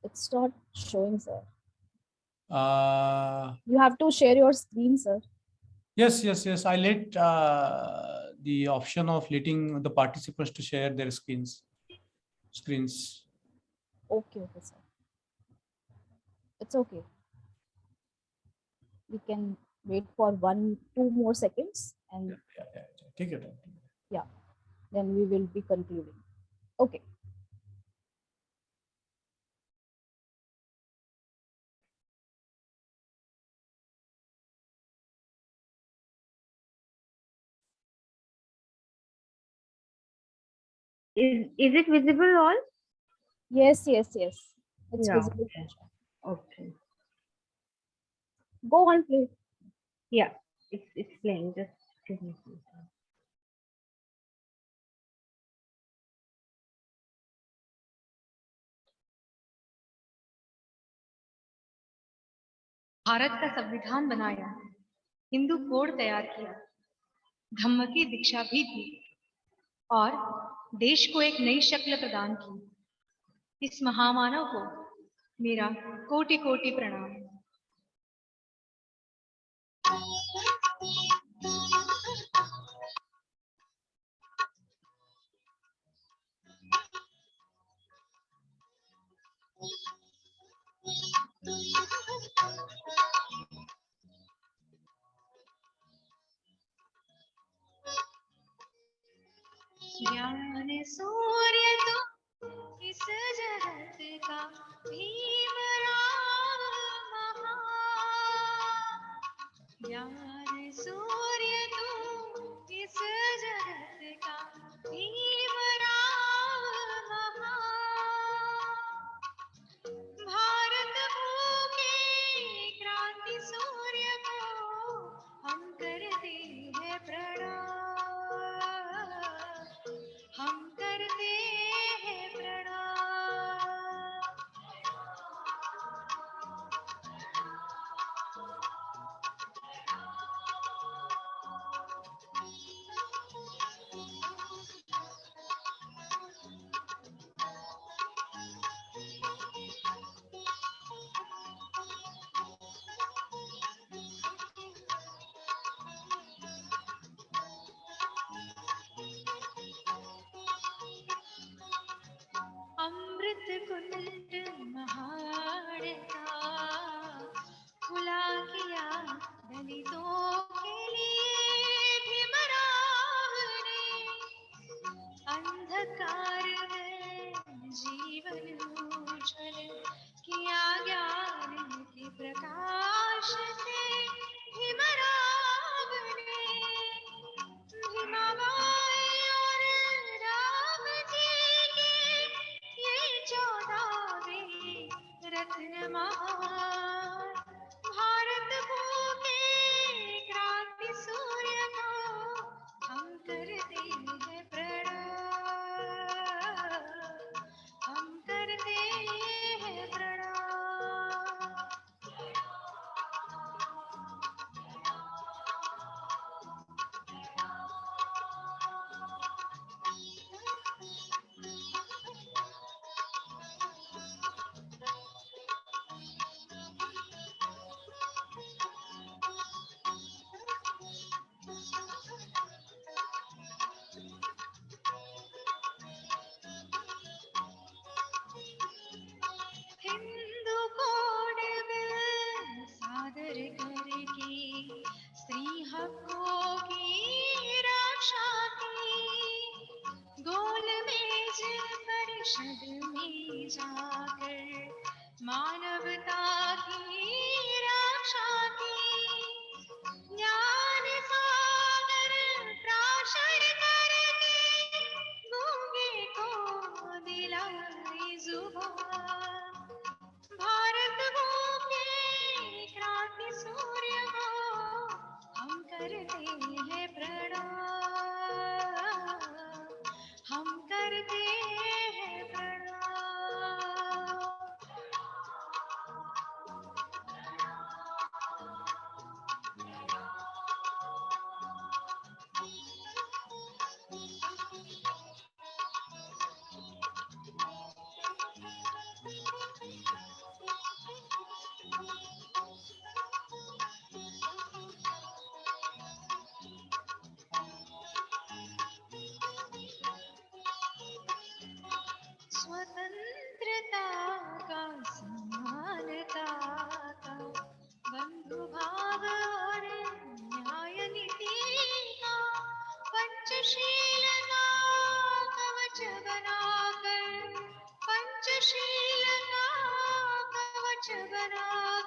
It's not showing, sir. Uh, You have to share your screen, sir. yes. I let the option of letting the participants to share their screens. Okay, sir. It's okay. We can wait for 2 more seconds and Yeah. Take your time. yeah, then we will be concluding. Okay. Is it visible all? Yes. It's Yeah. visible. Okay. Go on, please. Yeah, it's playing. Just give me some time. Bharat का संविधान बनाया, Hindu code तैयार किया, धम्म की दीक्षा भी दी और देश को एक नई शक्ल प्रदान की। इस महामानव को मेरा कोटि कोटि प्रणाम। ज्ञान सूर्य तो इस जगत का भीम राव महान। ज्ञान सूर्य तो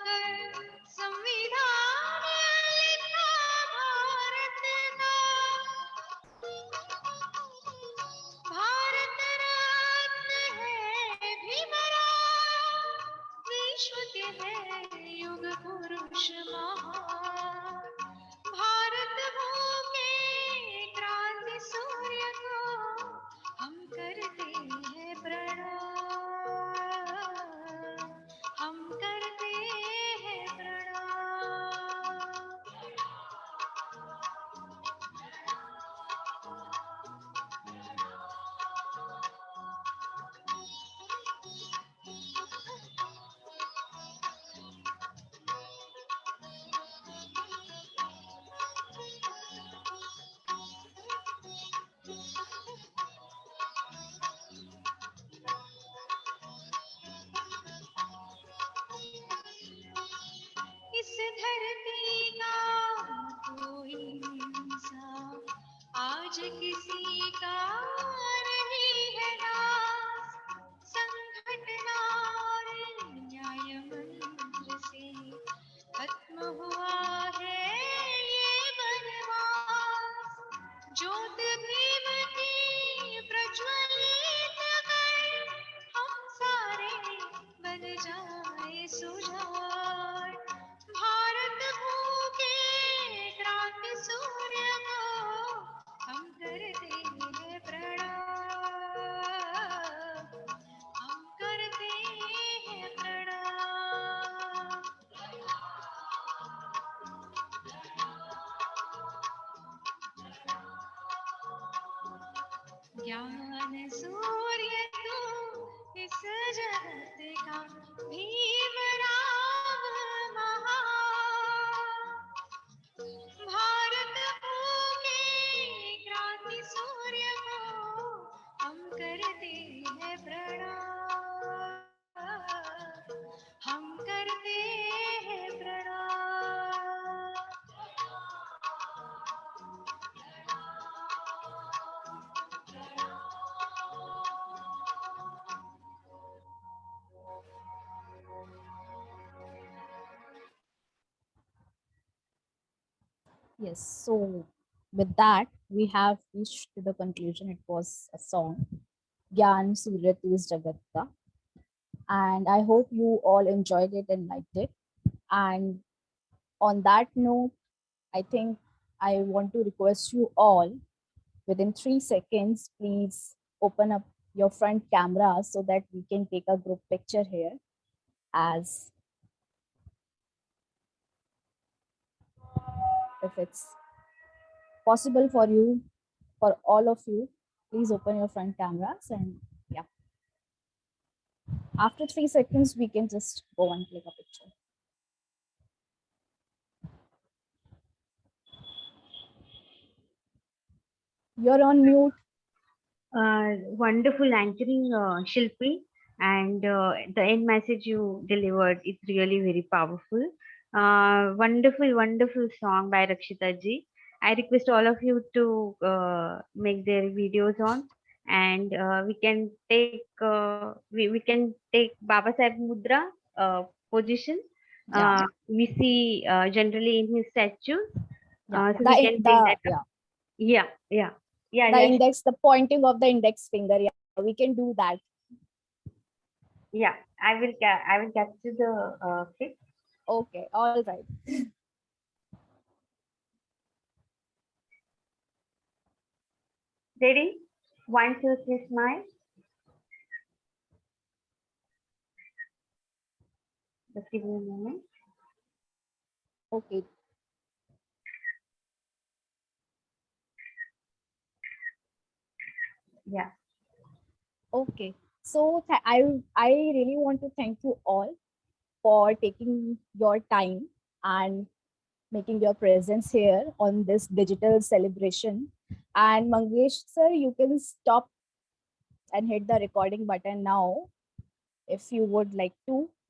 कर संविधान लिखा भारत का। भारत रत्न है भीमराव, विश्व के है युग पुरुष महान। भारत भूखे क्रांति सूर्य को हम करते हैं प्रणाम, हम करते हैं प्रणाम। इस धरती का कोई इंसान आज किसी का नहीं है नाश। संघटना और न्याय मंत्र से खत्म हुआ है ये बनवास। ज्योत भीम की प्रज्वलित कर हम सारे बन जाए सुजान। भारत भूखे क्रांति सूर्य को हम करते हैं प्रणाम, हम करते हैं प्रणाम। ज्ञान सूर्य तू इस जगत का, भीम राव महान। भारत भूखे क्रांति सूर्य को हम करते हैं प्रणाम, हम करते हैं प्रणाम। Yes, so with that, we have reached to the conclusion. It was a song, Gyan Surya Tis Jagat Ka. And I hope you all enjoyed it and liked it. And on that note, I think I want to request you all, within 3 seconds, please open up your front camera so that we can take a group picture here. As if it's possible for you, for all of you, please open your front cameras, and yeah. After 3 seconds, we can just go and click a picture. You're on mute. Wonderful anchoring, Shilpi, and the end message you delivered is really very powerful. Wonderful song by Rakshita ji. I request all of you to make their videos on, and we can take Babasaheb Mudra position. Yeah. We see generally in his statues. Yeah. So we can take that. Yeah. The index, the pointing of the index finger. Yeah, we can do that. Yeah, I will capture the clip. Okay, all right. Ready? 1, 2, 3, smile. Just give me a moment. Okay. Yeah. Okay. So I really want to thank you all for taking your time and making your presence here on this digital celebration. And Mangesh sir, you can stop and hit the recording button now if you would like to.